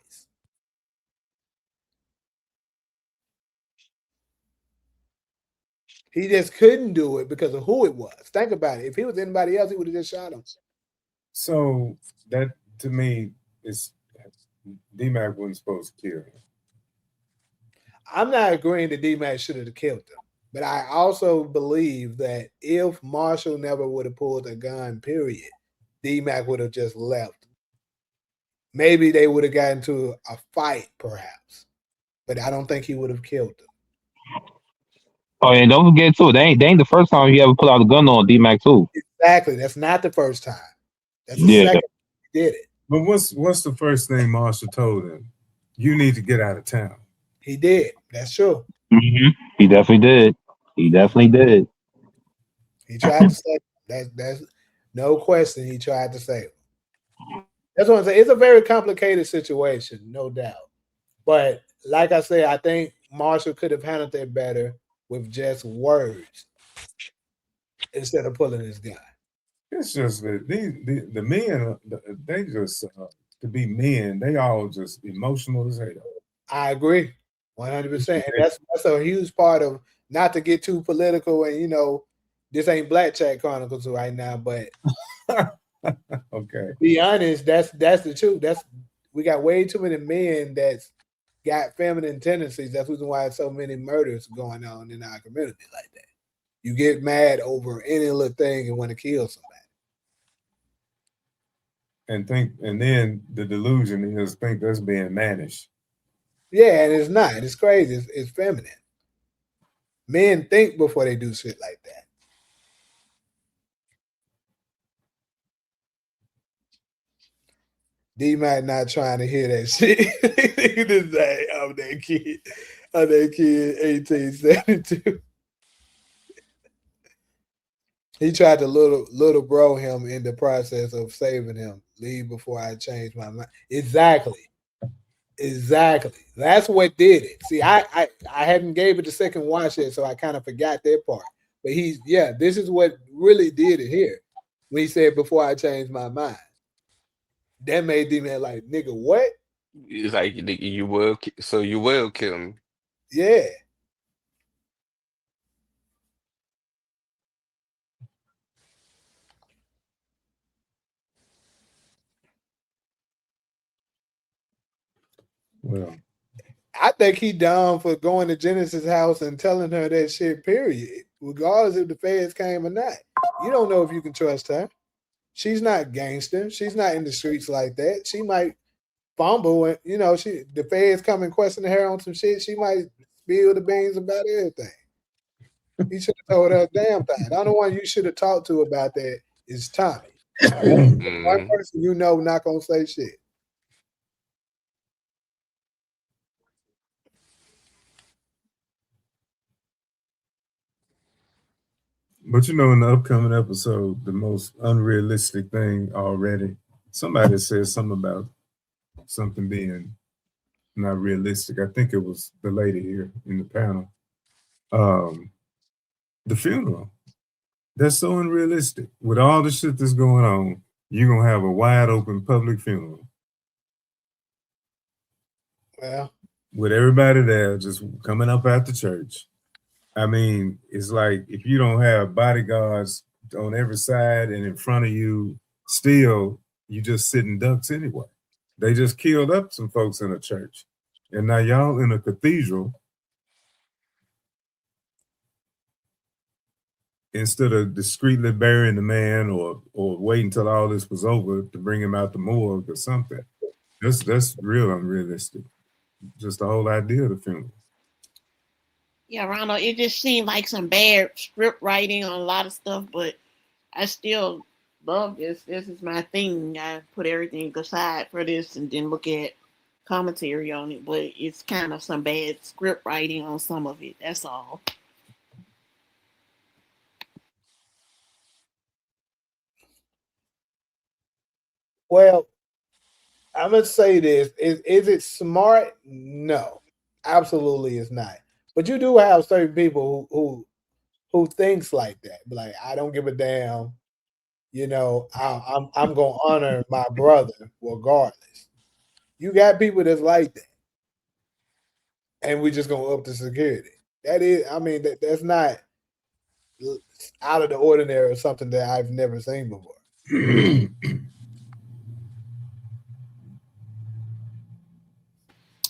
He just couldn't do it because of who it was. Think about it. If he was anybody else, he would have just shot him. So that to me is D-Mac wasn't supposed to kill him. I'm not agreeing that D-Mac should have killed him, but I also believe that if Marshall never would have pulled a gun, period, D-Mac would have just left. Maybe they would have gotten into a fight, perhaps, but I don't think he would have killed him. Oh, and don't forget too, they ain't the first time he ever put out a gun on D-Mac too. Exactly, that's not the first time. That's the Yeah. second time he did it. But what's the first thing Marshall told him? You need to get out of town. He did. That's true. Mm-hmm. He definitely did. He definitely did. He tried to save him. That's no question. He tried to save him. That's what I'm saying. It's a very complicated situation, no doubt. But like I said, I think Marshall could have handled it better with just words instead of pulling his gun. It's just that the men, they just to be men, they all just emotional as hell. I agree, 100%. And that's a huge part of, not to get too political, and this ain't Black Chat Chronicles right now, but okay. Be honest, that's the truth. We got way too many men that's got feminine tendencies. That's the reason why so many murders going on in our community like that. You get mad over any little thing and want to kill somebody. and then the delusion is think that's being managed. Yeah, and it's not. It's crazy. It's feminine. Men think before they do shit like that. D might not trying to hear that shit. He just say, I'm that kid. I'm that kid 1872. He tried to little bro him in the process of saving him. Leave before I change my mind. Exactly. That's what did it. See, I hadn't gave it the second watch yet, so I kind of forgot that part. But this is what really did it here. When he said before I change my mind. That made D-Man like, nigga, what? It's like you will, so you will kill me. Yeah. Well, I think he down for going to Genesis' house and telling her that shit, period. Regardless if the feds came or not. You don't know if you can trust her. She's not gangster. She's not in the streets like that. She might fumble and the feds come and question her on some shit. She might spill the beans about everything. He should have told her a damn thing. The only one you should have talked to about that is Tommy. One person not gonna say shit. But in the upcoming episode, the most unrealistic thing already, somebody said something about something being not realistic. I think it was the lady here in the panel. The funeral. That's so unrealistic. With all the shit that's going on, you're gonna have a wide open public funeral. Well, with everybody there just coming up at the church. I mean, it's like if you don't have bodyguards on every side and in front of you, still you just sitting ducks anyway. They just killed up some folks in a church, and now y'all in a cathedral. Instead of discreetly burying the man or waiting until all this was over to bring him out the morgue or something, that's real unrealistic. Just the whole idea of the funeral. Yeah, Ronald, it just seemed like some bad script writing on a lot of stuff, but I still love this. This is my thing. I put everything aside for this and then look at commentary on it, but it's kind of some bad script writing on some of it. That's all. Well, I'm gonna say this: is it smart? No, absolutely, it's not. But you do have certain people who thinks like that. Like, I don't give a damn. I'm gonna honor my brother regardless. You got people that's like that, and we just gonna up the security. That is, I mean, that's not out of the ordinary or something that I've never seen before.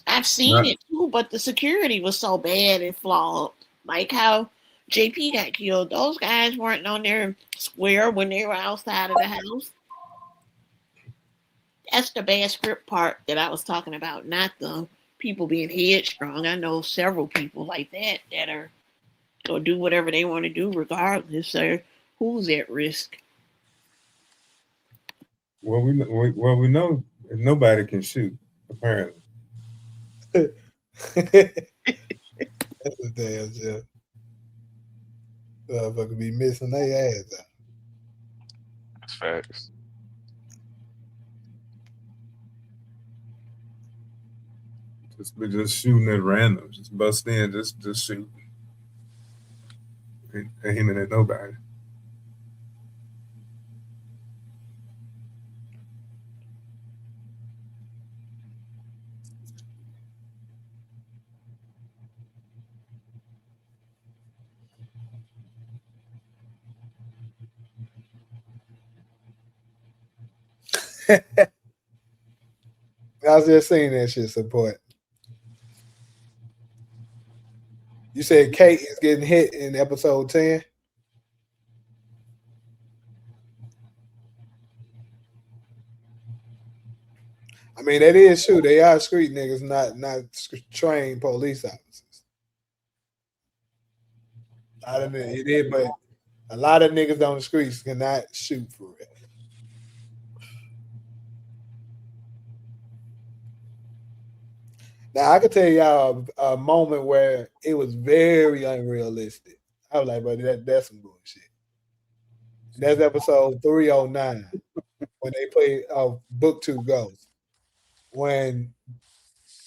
I've seen it too, but the security was so bad and flawed. Like how JP got killed. Those guys weren't on their square when they were outside of the house. That's the bad script part that I was talking about, not the people being headstrong. I know several people like that that are gonna do whatever they want to do regardless of who's at risk. Well, we know nobody can shoot apparently. That's a damn joke. Motherfucker be missing their ass out. That's facts. Just shooting at random, just bust in, just shoot, ain't aiming at nobody. I was just saying that shit support. You said Kate is getting hit in episode 10? mean, that is true. They are street niggas, not trained police officers. I don't know it is, but a lot of niggas on the streets cannot shoot for real. Now I can tell y'all a moment where it was very unrealistic. I was like, but that's some bullshit. That's episode 309 when they played Book 2 Ghost. When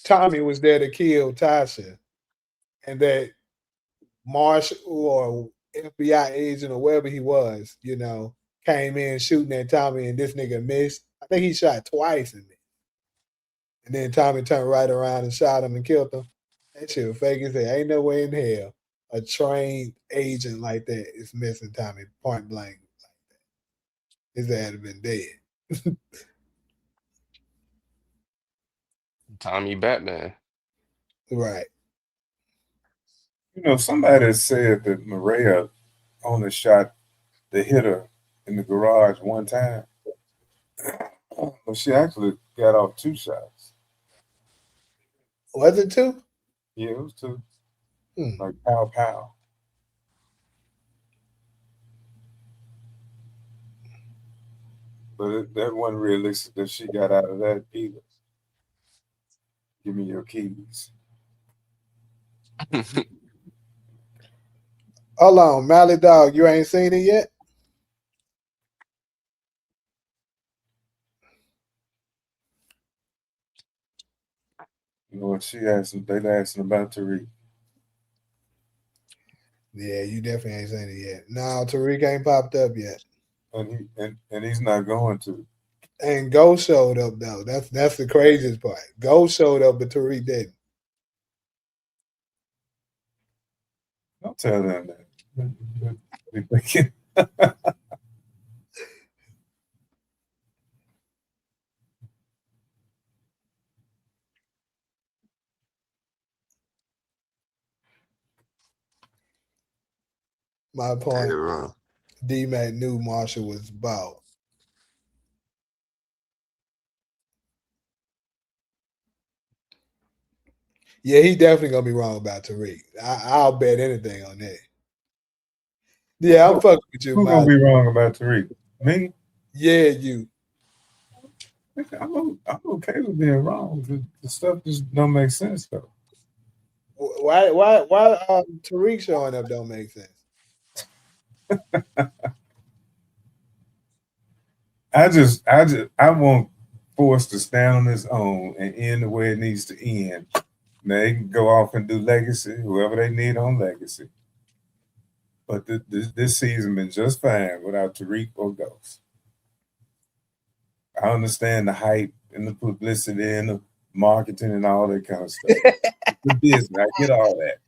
Tommy was there to kill Tasha, and that Marshall or FBI agent or wherever he was, came in shooting at Tommy, and this nigga missed. I think he shot twice in it. And then Tommy turned right around and shot him and killed him. That shit was fake as hell. Ain't no way in hell a trained agent like that is missing Tommy point blank like that. His ass have been dead. Tommy Batman. Right. Somebody said that Maria only shot the hitter in the garage one time. But she actually got off 2 shots. Was it 2? Yeah, it was 2. Like pow pow. But that wasn't realistic that she got out of that either. Give me your keys. Hold on, Mally Dog, you ain't seen it yet? You know what she asked? They asking about Tariq. Yeah, you definitely ain't seen it yet. No, Tariq ain't popped up yet. And he's not going to. And Ghost showed up though. That's the craziest part. Ghost showed up, but Tariq didn't. Don't tell them that. My point. Wrong. D-Mac knew Marshall was bald. Yeah, he definitely gonna be wrong about Tariq. I'll bet anything on that. Yeah, I'm fucking with you. Who's gonna be wrong about Tariq? Me? Yeah, you. I'm okay with being wrong. The stuff just don't make sense though. Why Tariq showing up don't make sense? I want Force to stand on his own and end the way it needs to end. Now they can go off and do Legacy, whoever they need on Legacy. But this season been just fine without Tariq or Ghost. I understand the hype and the publicity and the marketing and all that kind of stuff. The business, I get all that.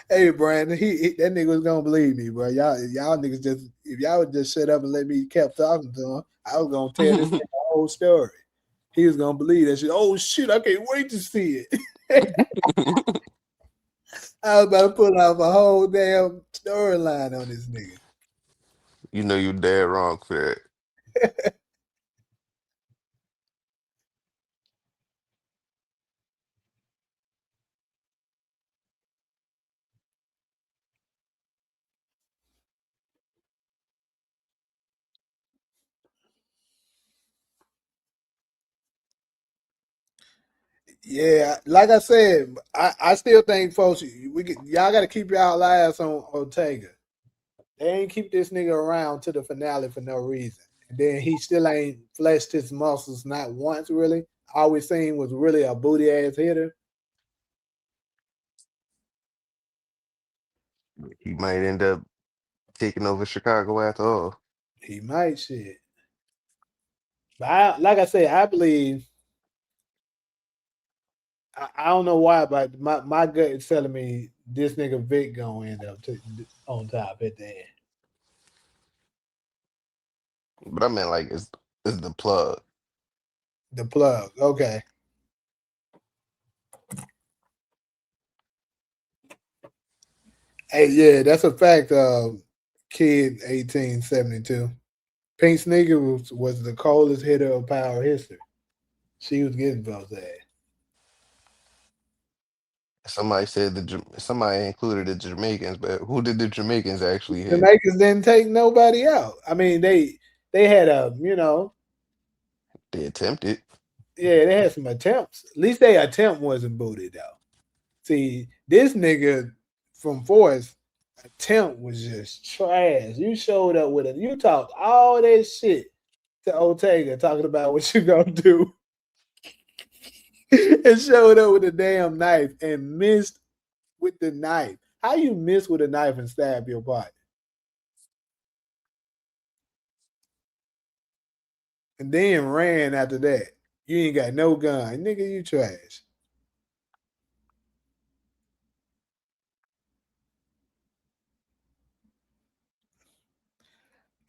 Hey, Brandon, that nigga was gonna believe me, bro. Y'all niggas just if y'all would just shut up and let me kept talking to him, I was gonna tell this nigga the whole story. He was gonna believe that shit. Oh shit, I can't wait to see it. I was about to pull off a whole damn storyline on this nigga. You know you're dead wrong for that. Yeah, like I said, I still think, folks, y'all got to keep y'all eyes on Ortega. They ain't keep this nigga around to the finale for no reason. And then he still ain't fleshed his muscles not once, really. All we seen was really a booty ass hitter. He might end up taking over Chicago after all. He might, shit. But like I said, I believe. I don't know why, but my gut is telling me this nigga Vic gonna end up on top at the end. But I mean, like, it's the plug. The plug, okay. Hey, yeah, that's a fact. Kid 1872. Pink Sneaker was the coldest hitter of Power history. She was getting folks ass. Somebody said somebody included the Jamaicans, but who did the Jamaicans actually The hit? Lakers didn't take nobody out. I mean, they had They attempted. yeah, they had some attempts. At least their attempt wasn't booted though. See, this nigga from Forest attempt was just trash. You showed up with it. You talked all that shit to Ortega talking about what you gonna do. And showed up with a damn knife and missed with the knife. How you miss with a knife and stab your body? And then ran after that. You ain't got no gun. Nigga, you trash.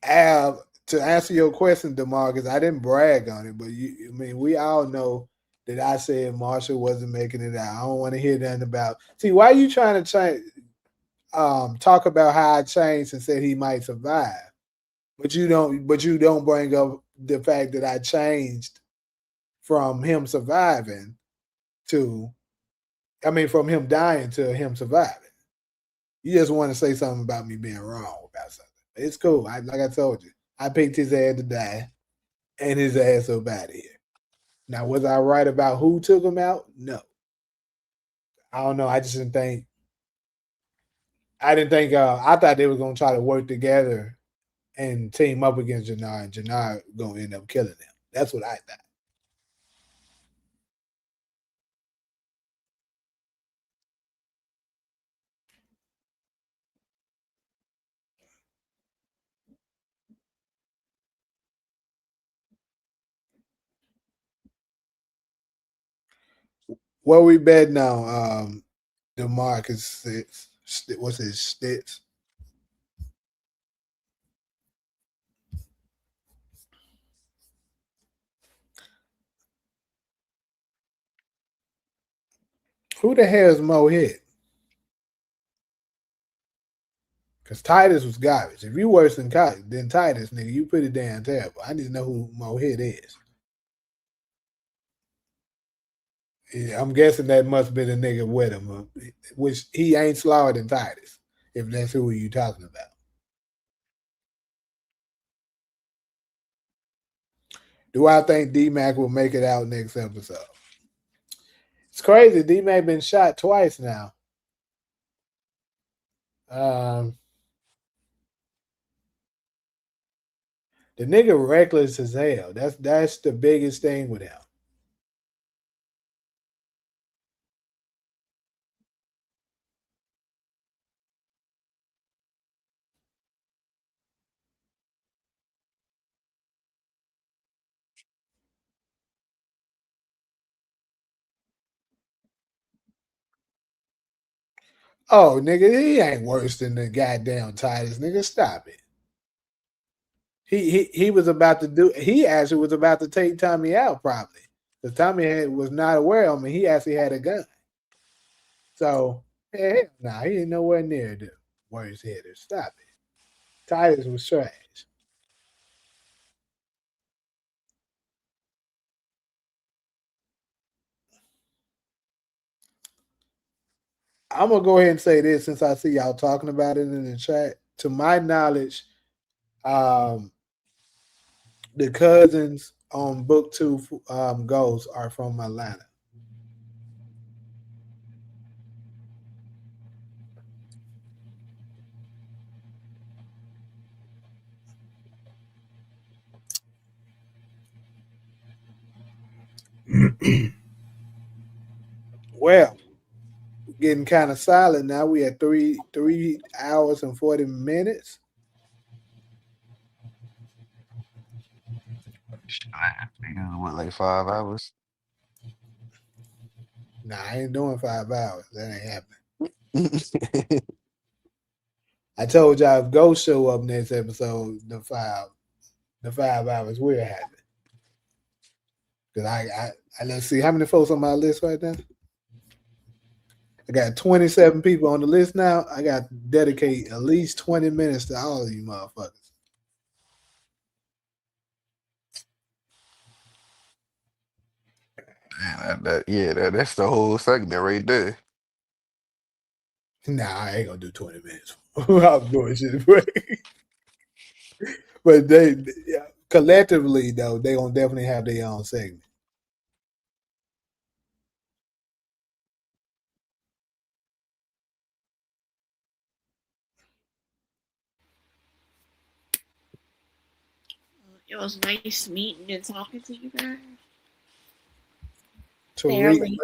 Al, to answer your question, DeMarcus, I didn't brag on it, but we all know that I said Marshall wasn't making it out. I don't want to hear nothing about. See, why are you trying to change? Talk about how I changed and said he might survive, but you don't. But you don't bring up the fact that I changed from him surviving to, from him dying to him surviving. You just want to say something about me being wrong about something. It's cool. Like I told you, I picked his ass to die and his ass up out of here. Now, was I right about who took him out? No. I don't know. I just didn't think. I didn't think. I thought they were going to try to work together and team up against Jannar, and Jannar going to end up killing them. That's what I thought. What we bet now? DeMarcus, what's his stats? Who the hell is Mo hit? Because Titus was garbage. If you worse than Titus, nigga, you pretty damn terrible. I need to know who Mo hit is. Yeah, I'm guessing that must be the nigga with him, which he ain't slower than Titus, if that's who you talking about. Do I think D-Mac will make it out next episode? It's crazy. D-Mac been shot twice now. The nigga reckless as hell. That's the biggest thing with him. Oh, nigga, he ain't worse than the goddamn Titus. Nigga, stop it. He was about to do. He actually was about to take Tommy out probably. Because Tommy was not aware of him. He actually had a gun. So, nah, he ain't nowhere near the worst hitter. Stop it. Titus was trash. I'm gonna go ahead and say this since I see y'all talking about it in the chat. To my knowledge, the cousins on book 2 goals are from Atlanta. Well, getting kind of silent now. We at 3 hours and 40 minutes. What, like 5 hours? Nah, I ain't doing 5 hours. That ain't happening. I told y'all if Ghost show up next episode, the 5 hours will happen. Cause I let's see how many folks on my list right now. I got 27 people on the list now. I got to dedicate at least 20 minutes to all of you motherfuckers. That's the whole segment right there. Nah, I ain't gonna do 20 minutes. I'm doing shit. But they collectively though, they gonna definitely have their own segment. It was nice meeting and talking to you guys. Tariq,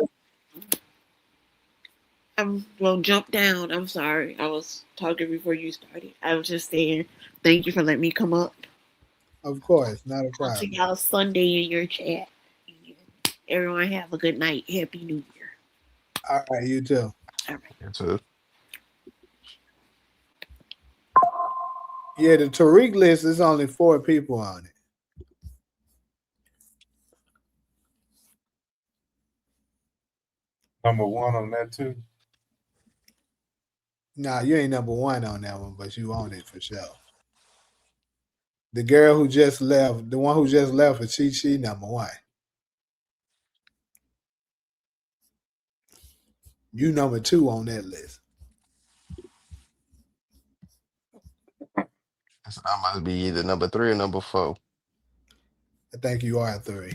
Barry. Well, jump down. I'm sorry. I was talking before you started. I was just saying, thank you for letting me come up. of course, not a I'll see problem. y'all Sunday in your chat. Everyone have a good night. Happy New Year. All right, you too. All right. So, Yeah, the Tariq list is only 4 people on it. Number 1 on that too. Nah, you ain't number 1 on that one, but you own it for sure. The girl who just left, the one who just left for she number 1. You number 2 on that list. I must be either number 3 or number 4. I think you are 3.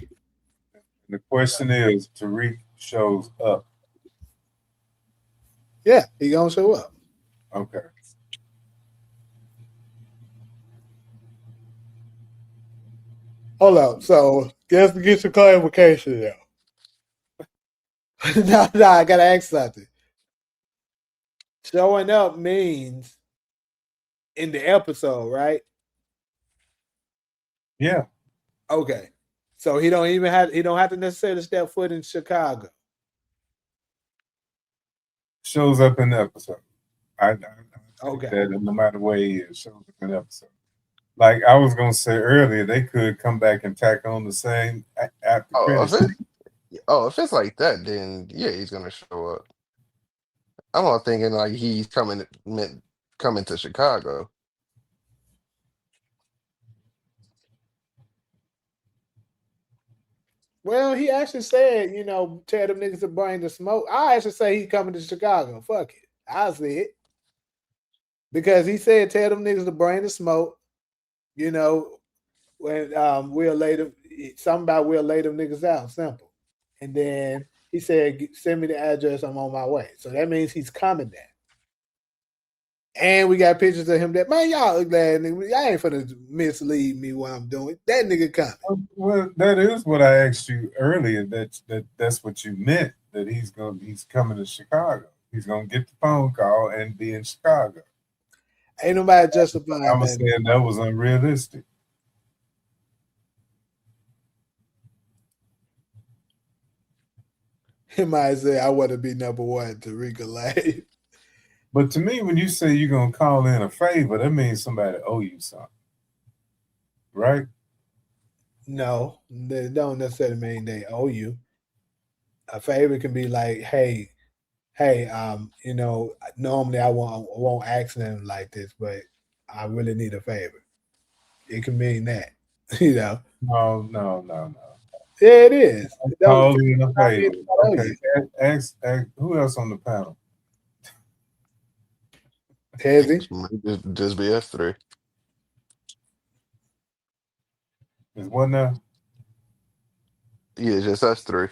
The question is, Tariq shows up. Yeah, he gonna show up. Okay. Hold up. So, just to get some clarification there. no, I gotta ask something. Showing up means in the episode, right? Yeah. Okay. So he don't have to necessarily step foot in Chicago. Shows up in the episode. I Okay. that no matter where he is, shows up in the episode. Like I was gonna say earlier, they could come back and tack on the same after credits. If it's like that, then yeah, he's gonna show up. I'm not thinking like he's coming to Chicago. Well, he actually said, tell them niggas to bring the smoke. I actually say he's coming to Chicago. Fuck it. I'll see it. Because he said tell them niggas to bring the smoke. When we'll lay them something about we'll lay them niggas out. Simple. And then he said, send me the address, I'm on my way. So that means he's coming there. And we got pictures of him that, man, y'all ugly ass nigga. Y'all ain't finna mislead me what I'm doing. That nigga coming. Well, that is what I asked you earlier. That's what you meant. That he's coming to Chicago. He's gonna get the phone call and be in Chicago. Ain't nobody justifying that. I'm saying that was unrealistic. He might say, I want to be number 1 Tariq Life. But to me, when you say you're gonna call in a favor, that means somebody owe you something, right? No, they don't necessarily mean they owe you. A favor can be like, hey, normally I won't ask them like this, but I really need a favor. It can mean that, No. Yeah, it is. Call in a favor. Okay. Ask who else on the panel? Hezzy? Just be us 3. Is one now? Yeah, just us 3.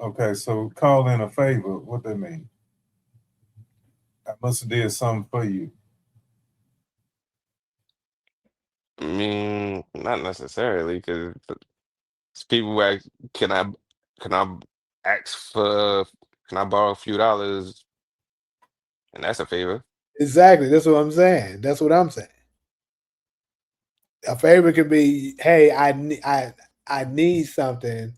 Okay, so call in a favor. What that mean? I must have did something for you. I mean, not necessarily, because people ask, can I ask for, can I borrow a few dollars? And that's a favor. Exactly. That's what I'm saying. A favor could be, hey, I need something,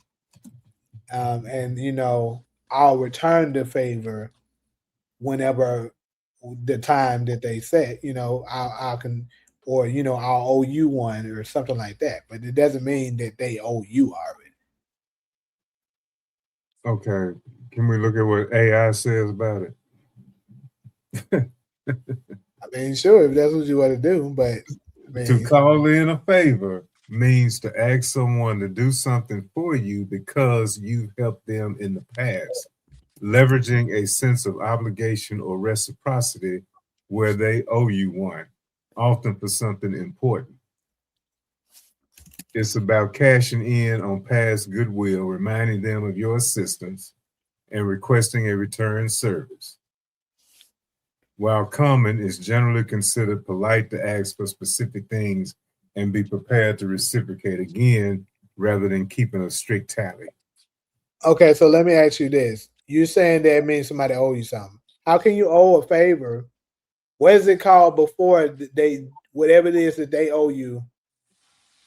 and I'll return the favor whenever the time that they set. I can, or I'll owe you one or something like that. But it doesn't mean that they owe you already. Okay, can we look at what AI says about it? I mean, sure, if that's what you want to do, but to call in a favor means to ask someone to do something for you because you've helped them in the past, leveraging a sense of obligation or reciprocity where they owe you one, often for something important. It's about cashing in on past goodwill, reminding them of your assistance, and requesting a return service. While common, it's generally considered polite to ask for specific things and be prepared to reciprocate again rather than keeping a strict tally. Okay, so let me ask you this. You're saying that means somebody owe you something. How can you owe a favor? What is it called before they whatever it is that they owe you?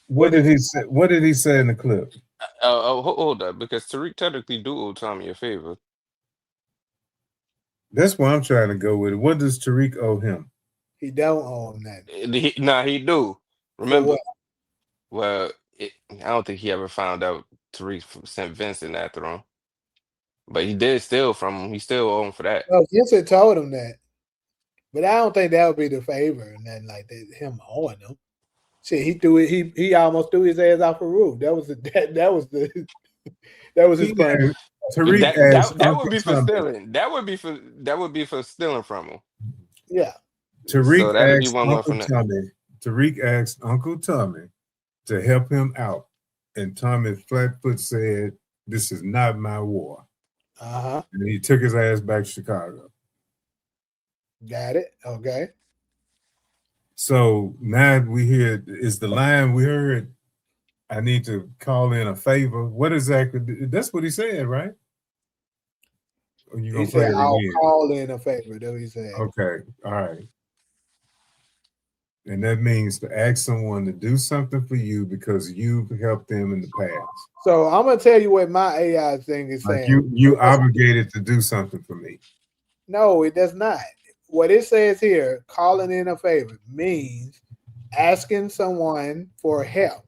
What did he say? What did he say in the clip? Hold up, because Tariq technically do owe Tommy a favor. That's where I'm trying to go with it. What does Tariq owe him? He don't owe him that. Nah, he do. For Remember? what? Well, I don't think he ever found out Tariq sent Vincent after him, but he did steal from him. He still owe him for that. Well, Vincent told him that. But I don't think that would be the favor and nothing like that. Him owing him. Shit, he threw it. He almost threw his ass off a roof. That was the that was the that was his crime. Tariq asked That Uncle would be for Tommy. stealing. That would be for stealing from him. Yeah. So Tariq that'd be asked one more Uncle from that. Tommy. Tariq asked Uncle Tommy to help him out, and Tommy Flatfoot said, "This is not my war." Uh-huh. And he took his ass back to Chicago. Got it. Okay. So now we hear is the line we heard. I need to call in a favor. What exactly? That's what he said, right? Or you He gonna play said, it I'll again? call in a favor. That's what he said. Okay, all right. And that means to ask someone to do something for you because you've helped them in the past. So I'm gonna tell you what my AI thing is Like saying. you obligated to do something for me. No, it does not. What it says here, calling in a favor, means asking someone for help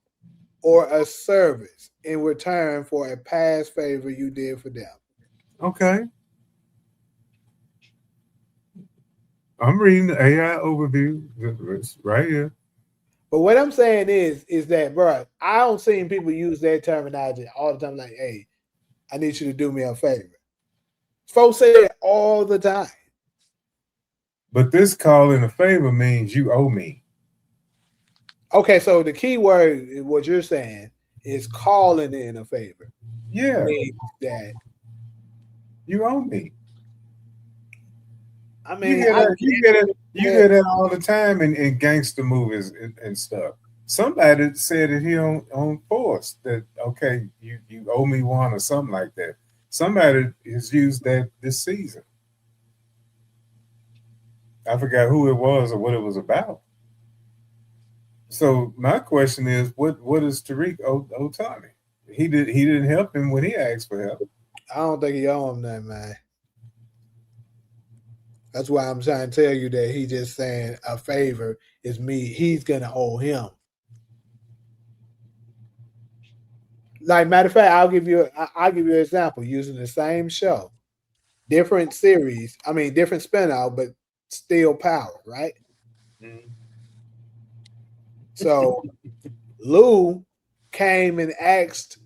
or a service in return for a past favor you did for them. Okay. I'm reading the AI overview. It's right here. But what I'm saying is that, bro, I don't see people use that terminology all the time. Like, hey, I need you to do me a favor. Folks say it all the time. But this call in a favor means you owe me. Okay, so the key word, what you're saying, is calling in a favor. Yeah. Means that you owe me. I mean, you get that all the time in gangster movies and stuff. Somebody said it here on Force that okay, you owe me one or something like that. Somebody has used that this season. I forgot who it was or what it was about. So my question is, what does Tariq owe Tommy? He didn't help him when he asked for help. I don't think he owe him that, man. That's why I'm trying to tell you that he just saying a favor is me. He's gonna owe him. Like matter of fact, I'll give you an example using the same show, different series. I mean, different spinout, but still power, right? Mm-hmm. So Lou came and asked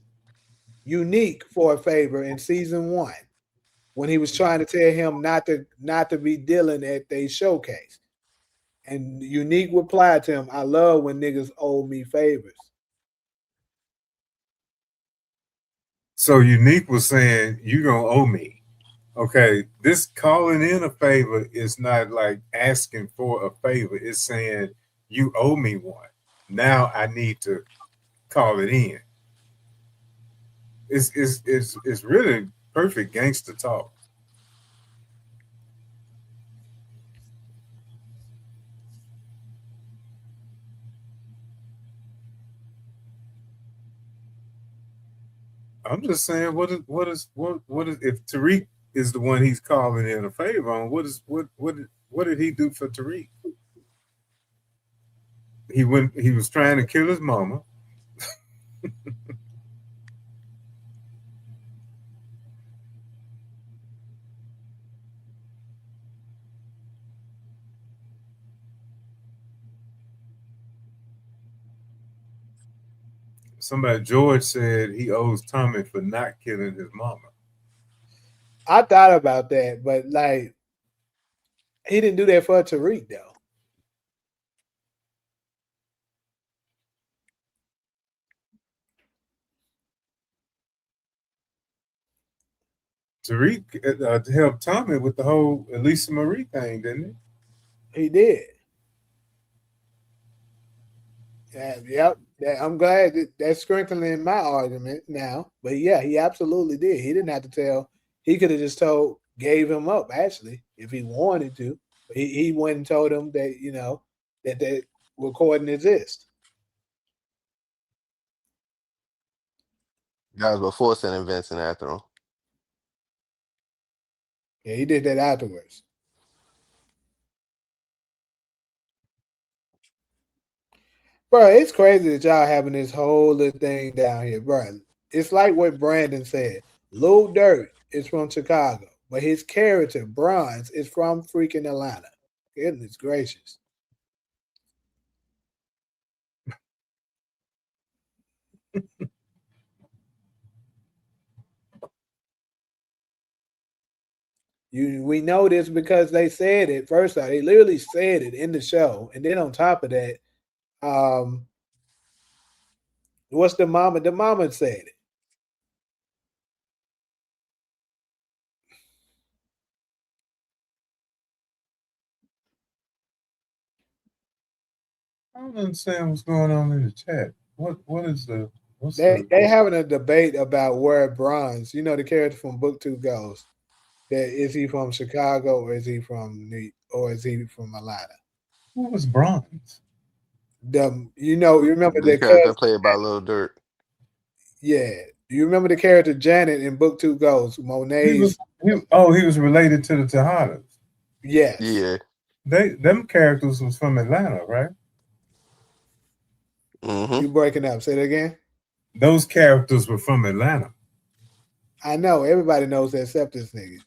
Unique for a favor in season 1 when he was trying to tell him not to be dealing at the showcase. And Unique replied to him, I love when niggas owe me favors. So Unique was saying, you gonna owe me. Okay, this calling in a favor is not like asking for a favor. It's saying you owe me one. Now I need to call it in. It's really perfect gangster talk. I'm just saying, what is if Tariq is the one he's calling in a favor on? What did he do for Tariq? He was trying to kill his mama. somebody George said he owes Tommy for not killing his mama. I thought about that, but like he didn't do that for Tariq though. Tariq helped Tommy with the whole Elisa Marie thing, didn't he? He did. Yep. I'm glad that's strengthening my argument now. But yeah, he absolutely did. He didn't have to tell. He could have just gave him up actually if he wanted to. But he went and told him that that recording exists. Guys before sending Vincent after him. Yeah, he did that afterwards. Bro, it's crazy that y'all having this whole little thing down here, bro. It's like what Brandon said. Lil Durk is from Chicago, but his character, Bronze, is from freaking Atlanta. Goodness gracious. We know this because they said it first out. They literally said it in the show, and then on top of that, what's the mama? The mama said it. I don't understand what's going on in the chat. What's They having a debate about where Bronze, the character from Book Two goes. That is he from Chicago or is he from Atlanta? Who was Bronze? You remember The the character played by Lil Durk. Yeah. Do you remember the character Janet in Book Two Goes? Monet's. He was related to the Tejadas. Yes. Yeah. Them characters was from Atlanta, right? Mm-hmm. You breaking up? Say that again. Those characters were from Atlanta. I know. Everybody knows that except this nigga.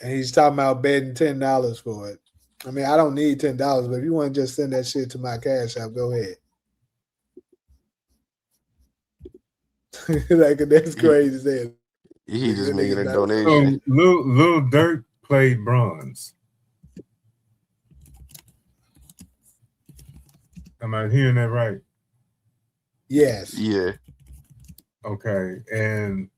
And he's talking about betting $10 for it. I mean, I don't need $10, but if you want to just send that shit to my cash app, go ahead. Like that's crazy. He just making a donation. So Lil Durk played Bronze. Am I hearing that right? Yes. Yeah. Okay. And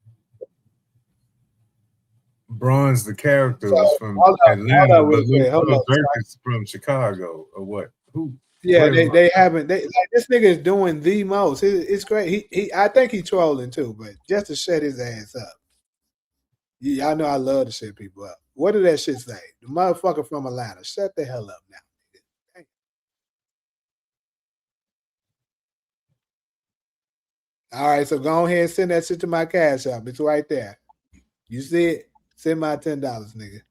Bronze, the character, was from Atlanta, but Lil Durk is from Chicago, or what? Who? Yeah, they haven't. Like this nigga is doing the most. It's great. I think he's trolling too, but just to shut his ass up. Yeah, I know I love to shut people up. What did that shit say? The motherfucker from Atlanta. Shut the hell up now. All right, so go ahead and send that shit to my cash app. It's right there. You see it? Send my $10, nigga.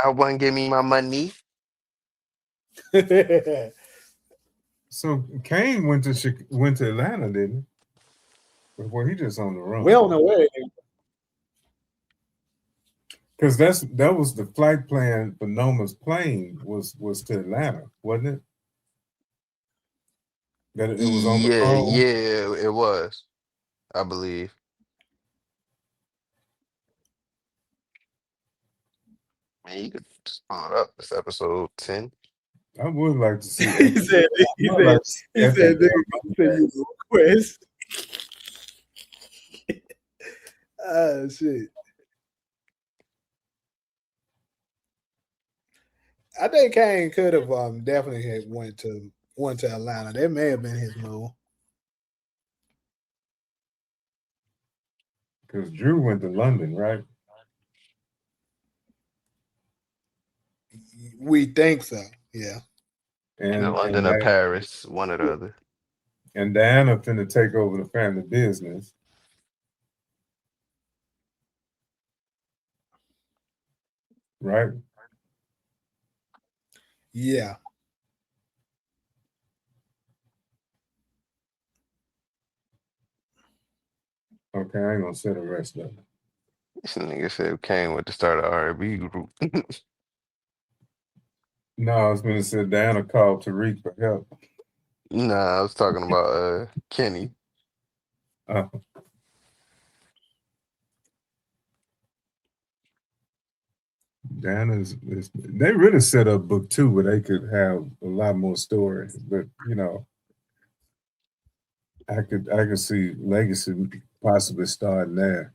I want to give me my money. So Kane went to Atlanta, didn't he? Well, he just on the run. We don't know where. Because that was the flight plan for Noma's plane was to Atlanta, wasn't it? That it was on the phone. Yeah, it was, I believe. Man, you could just pull it up. It's episode 10. I would like to see. he said request. Oh shit. I think Kane could have definitely had went to Atlanta. That may have been his move. Because Drew went to London, right? We think so, yeah. And London or Paris, one or the other. And Diana finna take over the family business. Right? Yeah. Okay, I ain't gonna say the rest of it. This nigga said Kane went to start an R&B group. No, I was going to say Diana called Tariq for help. Nah, I was talking about Kenny. Diana's they really set up book 2 where they could have a lot more story, but you know, I could see Legacy possibly starting there.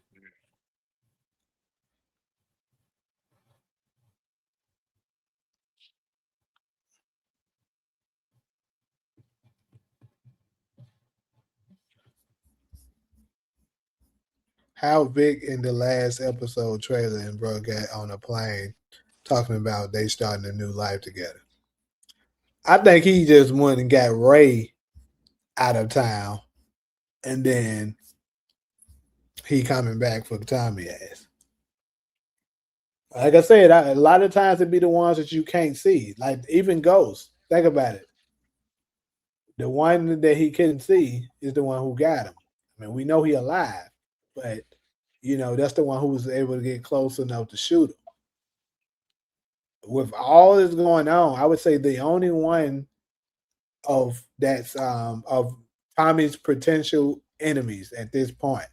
How Vic in the last episode trailer and bro got on a plane talking about they starting a new life together. I think he just went and got Ray out of town, and then he coming back for the Tommy ass. Like I said, a lot of times it be the ones that you can't see. Like even Ghost. Think about it. The one that he couldn't see is the one who got him. I mean, we know he alive, but you know that's the one who was able to get close enough to shoot him. With all this going on, I would say the only one of that's of Tommy's potential enemies at this point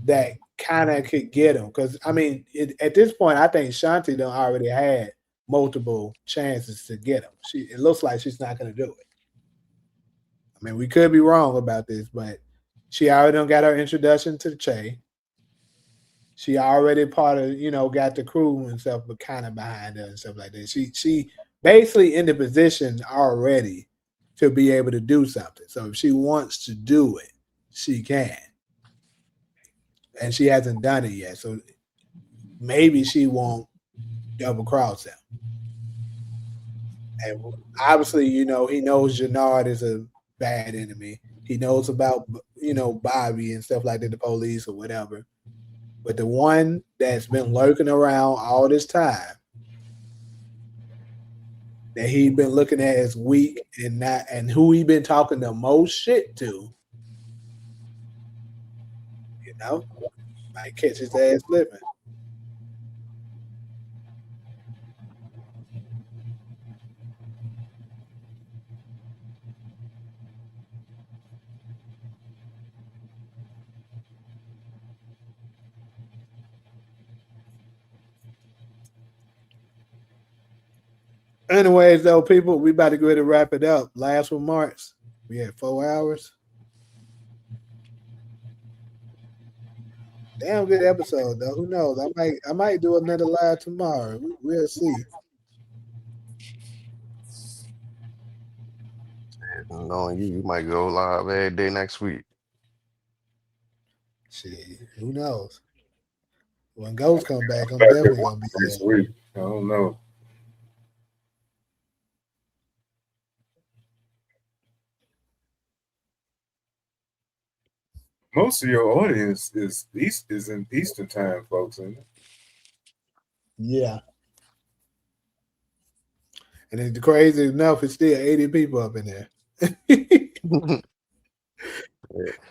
that kind of could get him. Because I mean, at this point, I think Shanti done already had multiple chances to get him. It looks like she's not going to do it. I mean, we could be wrong about this, but she already done got her introduction to Che. She already part of, got the crew and stuff, but kind of behind her and stuff like that. She basically in the position already to be able to do something. So if she wants to do it, she can. And she hasn't done it yet. So maybe she won't double cross him. And obviously, he knows Jannard is a bad enemy. He knows about, Bobby and stuff like that, the police or whatever. But the one that's been lurking around all this time, that he's been looking at as weak and who he been talking the most shit to, might catch his ass slipping. Anyways, though, people, we about to go ahead and wrap it up. Last remarks. We had 4 hours. Damn good episode, though. Who knows? I might do another live tomorrow. We'll see. Knowing you might go live every day next week. Shit, who knows? When Ghosts come back, I'm definitely gonna be next week. I don't know. Most of your audience is in Eastern time, folks, isn't it? Yeah. And it's crazy enough, it's still 80 people up in there.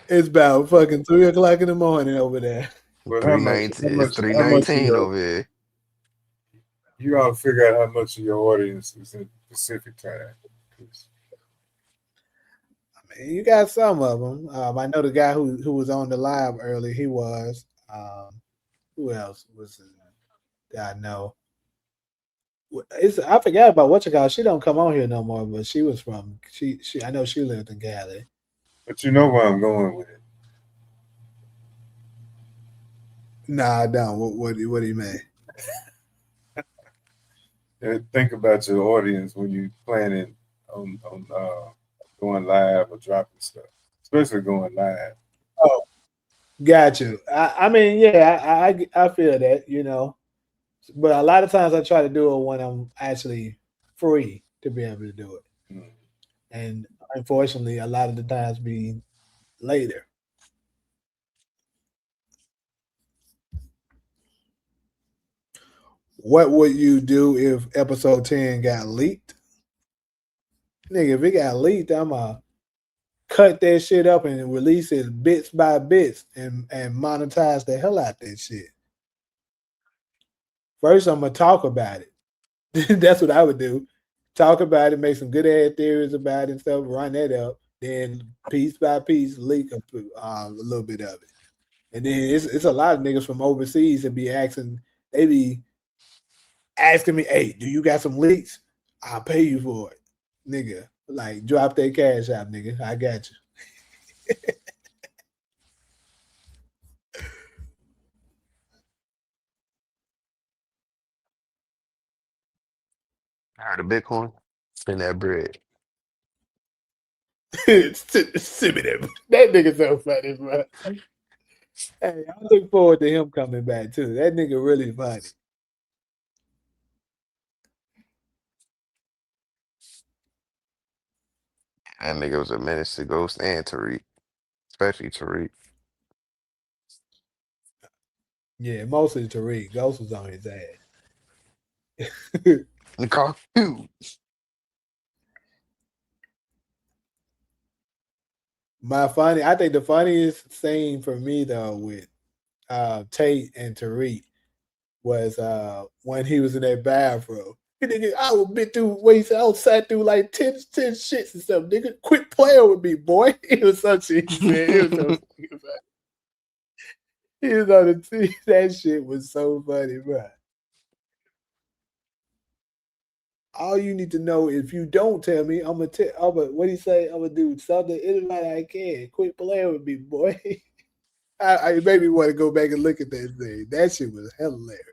It's about fucking 3 o'clock in the morning over there. But 319. It's 319 over here. You ought to figure out how much of your audience is in Pacific time. I mean, you got some of them. I know the guy who was on the live early. He was. Who else was that I know? I forgot about what you call. She don't come on here no more, but she was from. She. I know she lived in Cali. But you know where I'm going with it. Nah, I don't. What do you mean? Think about your audience when you planning on going live or dropping stuff, especially going live. Oh, got you. I mean, yeah, I feel that, but a lot of times I try to do it when I'm actually free to be able to do it, and unfortunately, a lot of the times be later. What would you do if episode 10 got leaked? Nigga, if it got leaked, I'ma cut that shit up and release it bits by bits and monetize the hell out that shit. First, I'm gonna talk about it. That's what I would do. Talk about it, make some good ass theories about it and stuff, run that up, then piece by piece leak a little bit of it. And then it's a lot of niggas from overseas that be asking, they be asking me, hey, do you got some leaks? I'll pay you for it. Nigga, like drop that cash out, nigga. I got you. I heard of Bitcoin. Spend that bread. Send me that nigga so funny, bro. Hey, I look forward to him coming back too. That nigga really funny. That nigga was a menace to Ghost and Tariq, especially Tariq. Yeah, mostly Tariq. Ghost was on his ass. Nicole, I think the funniest scene for me though with Tate and Tariq was when he was in that bathroom. Nigga, I would been through ways outside through like 10 shits and stuff. Nigga, quit playing with me, boy. It was some shit he said. It was so funny. He was on the team. That shit was so funny, bro. All you need to know, if you don't tell me, I'm gonna what do you say? I'm gonna do something anybody I can. Quit playing with me, boy. I made me want to go back and look at that thing. That shit was hilarious.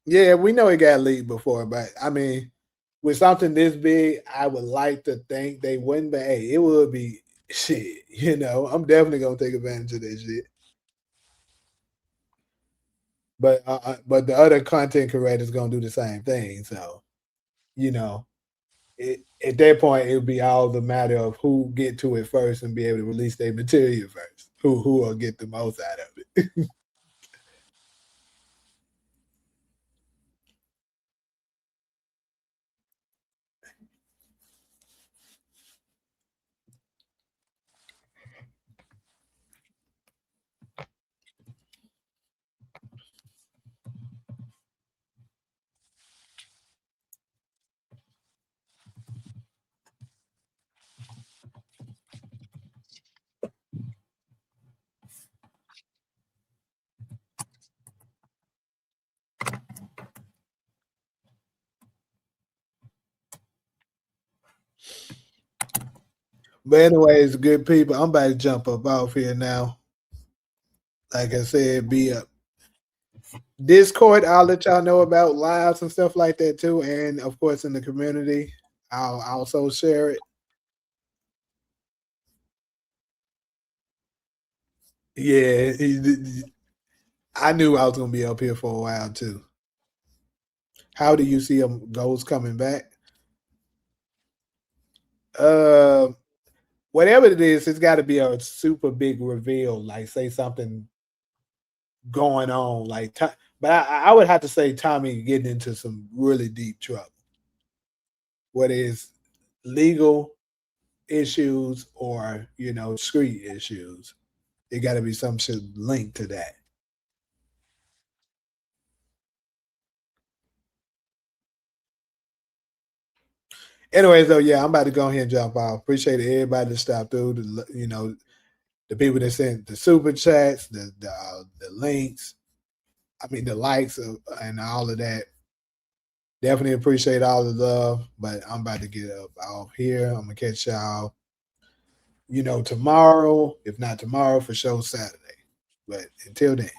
Yeah, we know it got leaked before, but I mean, with something this big, I would like to think they wouldn't, but hey, it would be shit. You know, I'm definitely gonna take advantage of that shit. But the other content creators gonna do the same thing. So, you know, at that point, it would be all the matter of who get to it first and be able to release their material first. Who will get the most out of it. But anyways, good people, I'm about to jump up off here now. Like I said, be up. Discord, I'll let y'all know about lives and stuff like that too. And of course, in the community, I'll also share it. Yeah, I knew I was gonna be up here for a while too. How do you see them goals coming back? Uh, whatever it is, it's got to be a super big reveal. Like say something going on. But I would have to say Tommy getting into some really deep trouble. Whether it's legal issues or street issues, it got to be some shit linked to that. Anyways, though, yeah, I'm about to go ahead and jump off. Appreciate everybody that stopped through. The people that sent the super chats, the links. I mean, the likes and all of that. Definitely appreciate all the love. But I'm about to get up off here. I'm gonna catch y'all. Tomorrow, if not tomorrow, for sure Saturday. But until then.